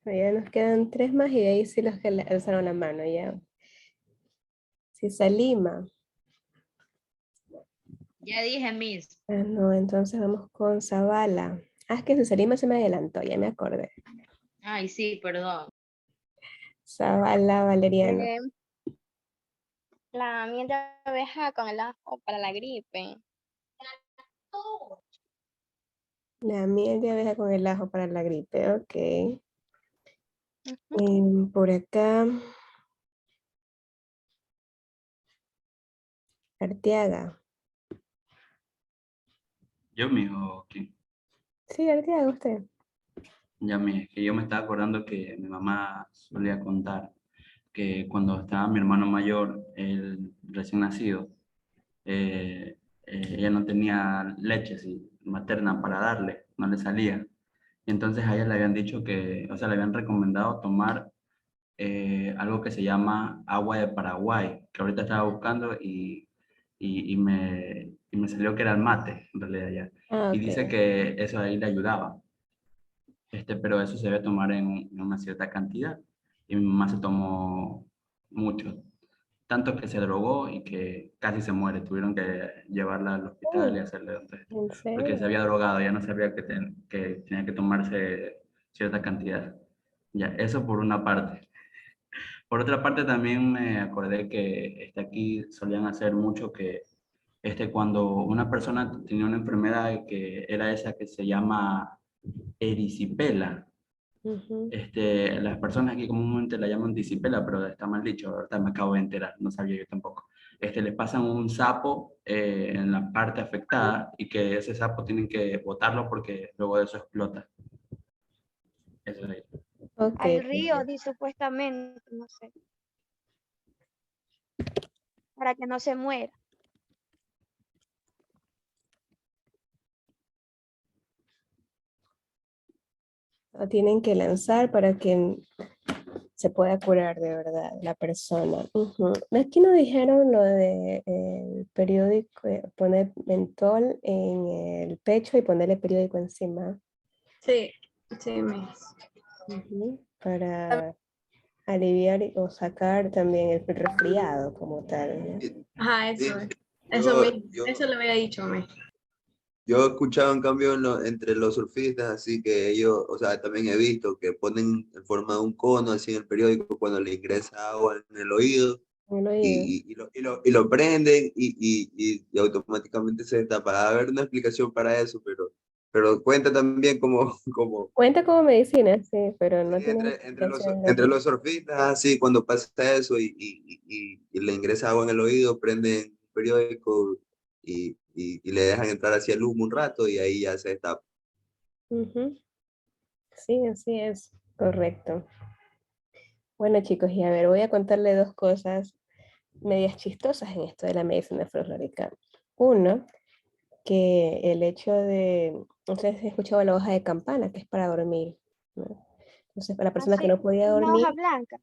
Ya nos quedan 3 más y de ahí sí los que alzaron la mano ya. Sí, Salima. Ya dije, Miss. No, entonces vamos con Zavala. Es que Salima se me adelantó, ya me acordé. Ay, sí, perdón. Zavala, Valeriano. La miel de abeja con el ajo para la gripe. La miel de abeja con el ajo para la gripe, ok. Por acá. Arteaga. Yo, mijo, ¿quién? Sí, Arteaga, usted. Ya, es que yo me estaba acordando que mi mamá solía contar que cuando estaba mi hermano mayor, el recién nacido, ella no tenía leche sí, materna para darle, no le salía. Y entonces a ella le habían dicho que, o sea, le habían recomendado tomar algo que se llama agua de Paraguay, que ahorita estaba buscando y y me salió que era el mate, en realidad ya. Ah, Y dice ok. que eso ahí le ayudaba, pero eso se debe tomar en una cierta cantidad. Y mi mamá se tomó mucho, tanto que se drogó y que casi se muere. Tuvieron que llevarla al hospital y hacerle un test, ¿En porque se serio? había drogado, ya no sabía que tenía que tomarse cierta cantidad. Ya, eso por una parte. Por otra parte, también me acordé que aquí solían hacer mucho que cuando una persona tenía una enfermedad que era esa que se llama erisipela, Ujú. las personas aquí comúnmente la llaman disipela, pero está mal dicho, ahorita me acabo de enterar, no sabía yo tampoco. Les pasan un sapo en la parte afectada y que ese sapo tienen que botarlo porque luego de eso explota. Eso es. Ok, Al río, perfecto. supuestamente, no sé, para que no se muera. Lo tienen que lanzar para que se pueda curar de verdad la persona. Ujú. Aquí nos dijeron lo de el periódico, poner mentol en el pecho y ponerle periódico encima. Sí, sí, Miss. Ujú. Para aliviar o sacar también el resfriado como tal, ¿no? Ajá, eso, Sí, eso, yo, Miss. yo, Eso le había dicho, Miss. yo he escuchado en cambio entre los surfistas, así que ellos, o sea, también he visto que ponen en forma de un cono así en el periódico cuando le ingresa agua en el oído En el oído. y lo prenden y automáticamente se destapa. Va a haber una explicación para eso, pero cuenta también como Cuenta como medicina, sí, pero no sí, tiene explicación entre lógica. los surfistas, así cuando pasa eso y le ingresa agua en el oído, prenden un periódico y le dejan entrar hacia el humo un rato y ahí ya se destapa. Ujú. Sí, así es, correcto. Bueno, chicos, y a ver, voy a contarle dos cosas medias chistosas en esto de la medicina folclórica. Uno, que el hecho de, no sé si has escuchado la hoja de campana, que es para dormir, ¿no? Entonces, para la persona que Así, no podía una dormir, hoja blanca,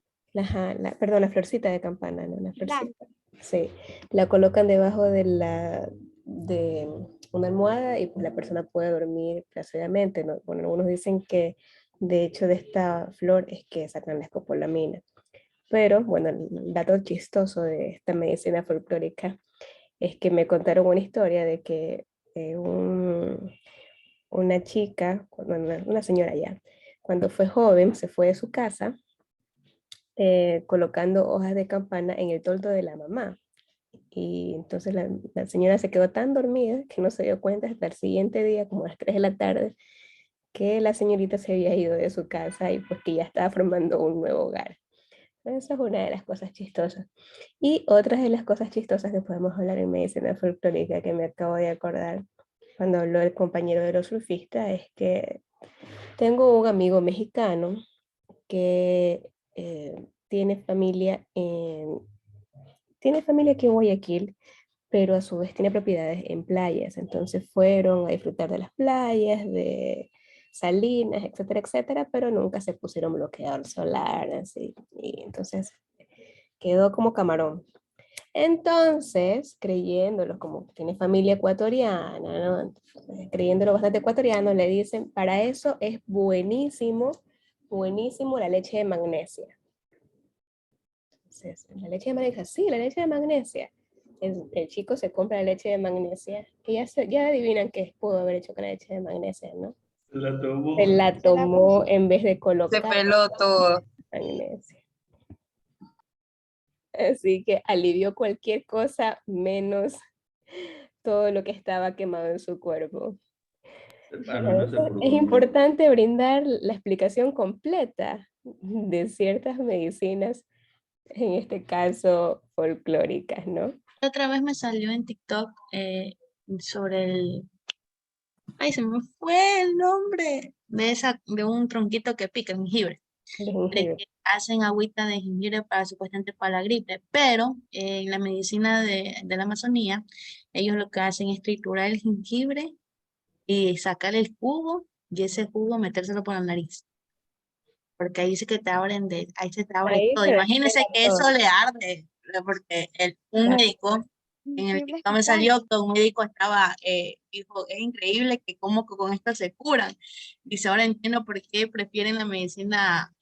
perdón, la florcita de campana, no, la florcita. blanca. Sí, la colocan debajo de una almohada y pues la persona puede dormir plácidamente, ¿no? Bueno, algunos dicen que de hecho de esta flor es que sacan la escopolamina. Pero bueno, el dato chistoso de esta medicina folclórica es que me contaron una historia de que una chica, una señora ya, cuando fue joven, se fue de su casa colocando hojas de campana en el toldo de la mamá. Y entonces la señora se quedó tan dormida que no se dio cuenta hasta el siguiente día, como a las 3 de la tarde, que la señorita se había ido de su casa y pues que ya estaba formando un nuevo hogar. Esa es una de las cosas chistosas. Y otra de las cosas chistosas que podemos hablar en medicina folclórica que me acabo de acordar cuando habló el compañero de los surfistas es que tengo un amigo mexicano que tiene familia aquí en Guayaquil, pero a su vez tiene propiedades en playas. Entonces fueron a disfrutar de las playas, de Salinas, etcétera, etcétera, pero nunca se pusieron bloqueador solar, así. Y entonces quedó como camarón. Entonces, creyéndolo como que tiene familia ecuatoriana, ¿no? Entonces, creyéndolo bastante ecuatoriano, le dicen, para eso es buenísimo, buenísimo la leche de magnesia. Entonces, la leche de magnesia, sí, la leche de magnesia. El chico se compra la leche de magnesia, que ya adivinan qué pudo haber hecho con la leche de magnesia, ¿no? La tomó. Se la Se la tomó puso. en vez de Se colocar peló todo. magnesia. Así que alivió cualquier cosa menos todo lo que estaba quemado en su cuerpo. Al A menos se veces es portó bien. importante brindar la explicación completa de ciertas medicinas, en este caso folclóricas, ¿no? Otra vez me salió en TikTok sobre ay, se me fue el nombre de un tronquito que pica, el jengibre. De De jengibre. que hacen agüita de jengibre para supuestamente para la gripe, pero en la medicina de la Amazonía, ellos lo que hacen es triturar el jengibre y sacar el jugo y ese jugo metérselo por la nariz, porque ahí ahí se te abre Ahí todo. se despega Imagínense que eso todo. le arde, porque un Ah, médico En el Increíble TikTok me escuchar. salió que un médico estaba, dijo, es increíble que cómo que con esto se curan. Dice, ahora entiendo por qué prefieren la medicina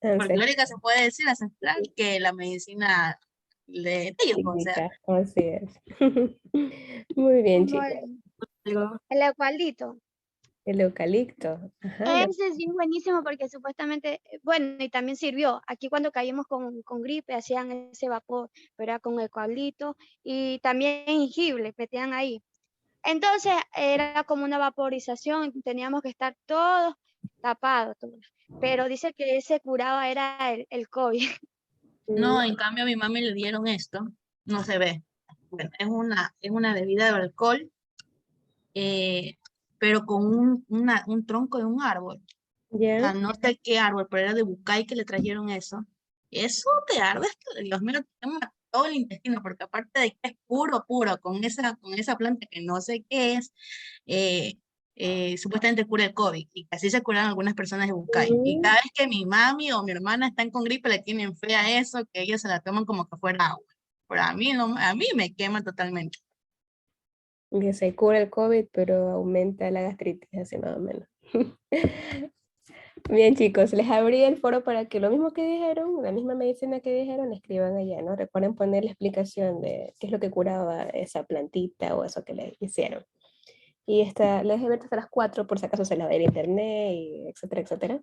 folclórica, se puede decir, ancestral, que la medicina de ellos, o sea. Técnica, así es. Muy bien, Como chicos. el eucalipto. El eucalipto. Ajá, Ese sí es buenísimo porque supuestamente, bueno, y también sirvió. Aquí cuando caímos con gripe hacían ese vapor, pero era con eucalipto y también jengibre, metían ahí. Entonces era como una vaporización, teníamos que estar todos tapados, todos. Pero dice que ese curaba era el COVID. No, en cambio a mi mami le dieron esto, no se ve. Bueno, es una bebida de alcohol, pero con un tronco de un árbol. O sea, no sé qué árbol, pero era de Bucay que le trajeron eso. Eso te arde, Dios mío, te quema todo el intestino, porque aparte de que es puro, puro, con esa planta que no sé qué es, supuestamente cura el COVID, y que así se curan algunas personas de Bucay. Y cada vez que mi mami o mi hermana están con gripe, le tienen fe a eso, que ellos se la toman como que fuera agua. Pero a mí, no, a mí me quema totalmente. Que se cura el COVID, pero aumenta la gastritis, así más o menos. Bien, chicos, les abrí el foro para que lo mismo que dijeron, la misma medicina que dijeron, escriban allá, ¿no? Recuerden poner la explicación de qué es lo que curaba esa plantita o eso que le hicieron. Y les he hasta las 4, por si acaso se la ve en internet, y etcétera, etcétera.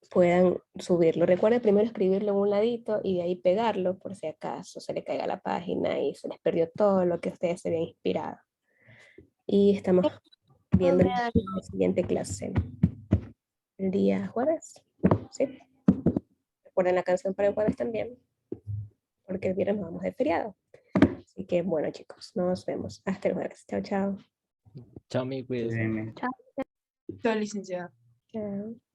Puedan subirlo. Recuerden primero escribirlo en un ladito y de ahí pegarlo, por si acaso se le caiga la página y se les perdió todo lo que ustedes se habían inspirado. Y estamos viendo la siguiente clase. El día jueves, ¿sí? Recuerden la canción para el jueves también, porque el viernes nos vamos de feriado. Así que bueno, chicos, nos vemos hasta el jueves. Chao, chao. Chao, mi cuídense. Chao, licenciada. Chao.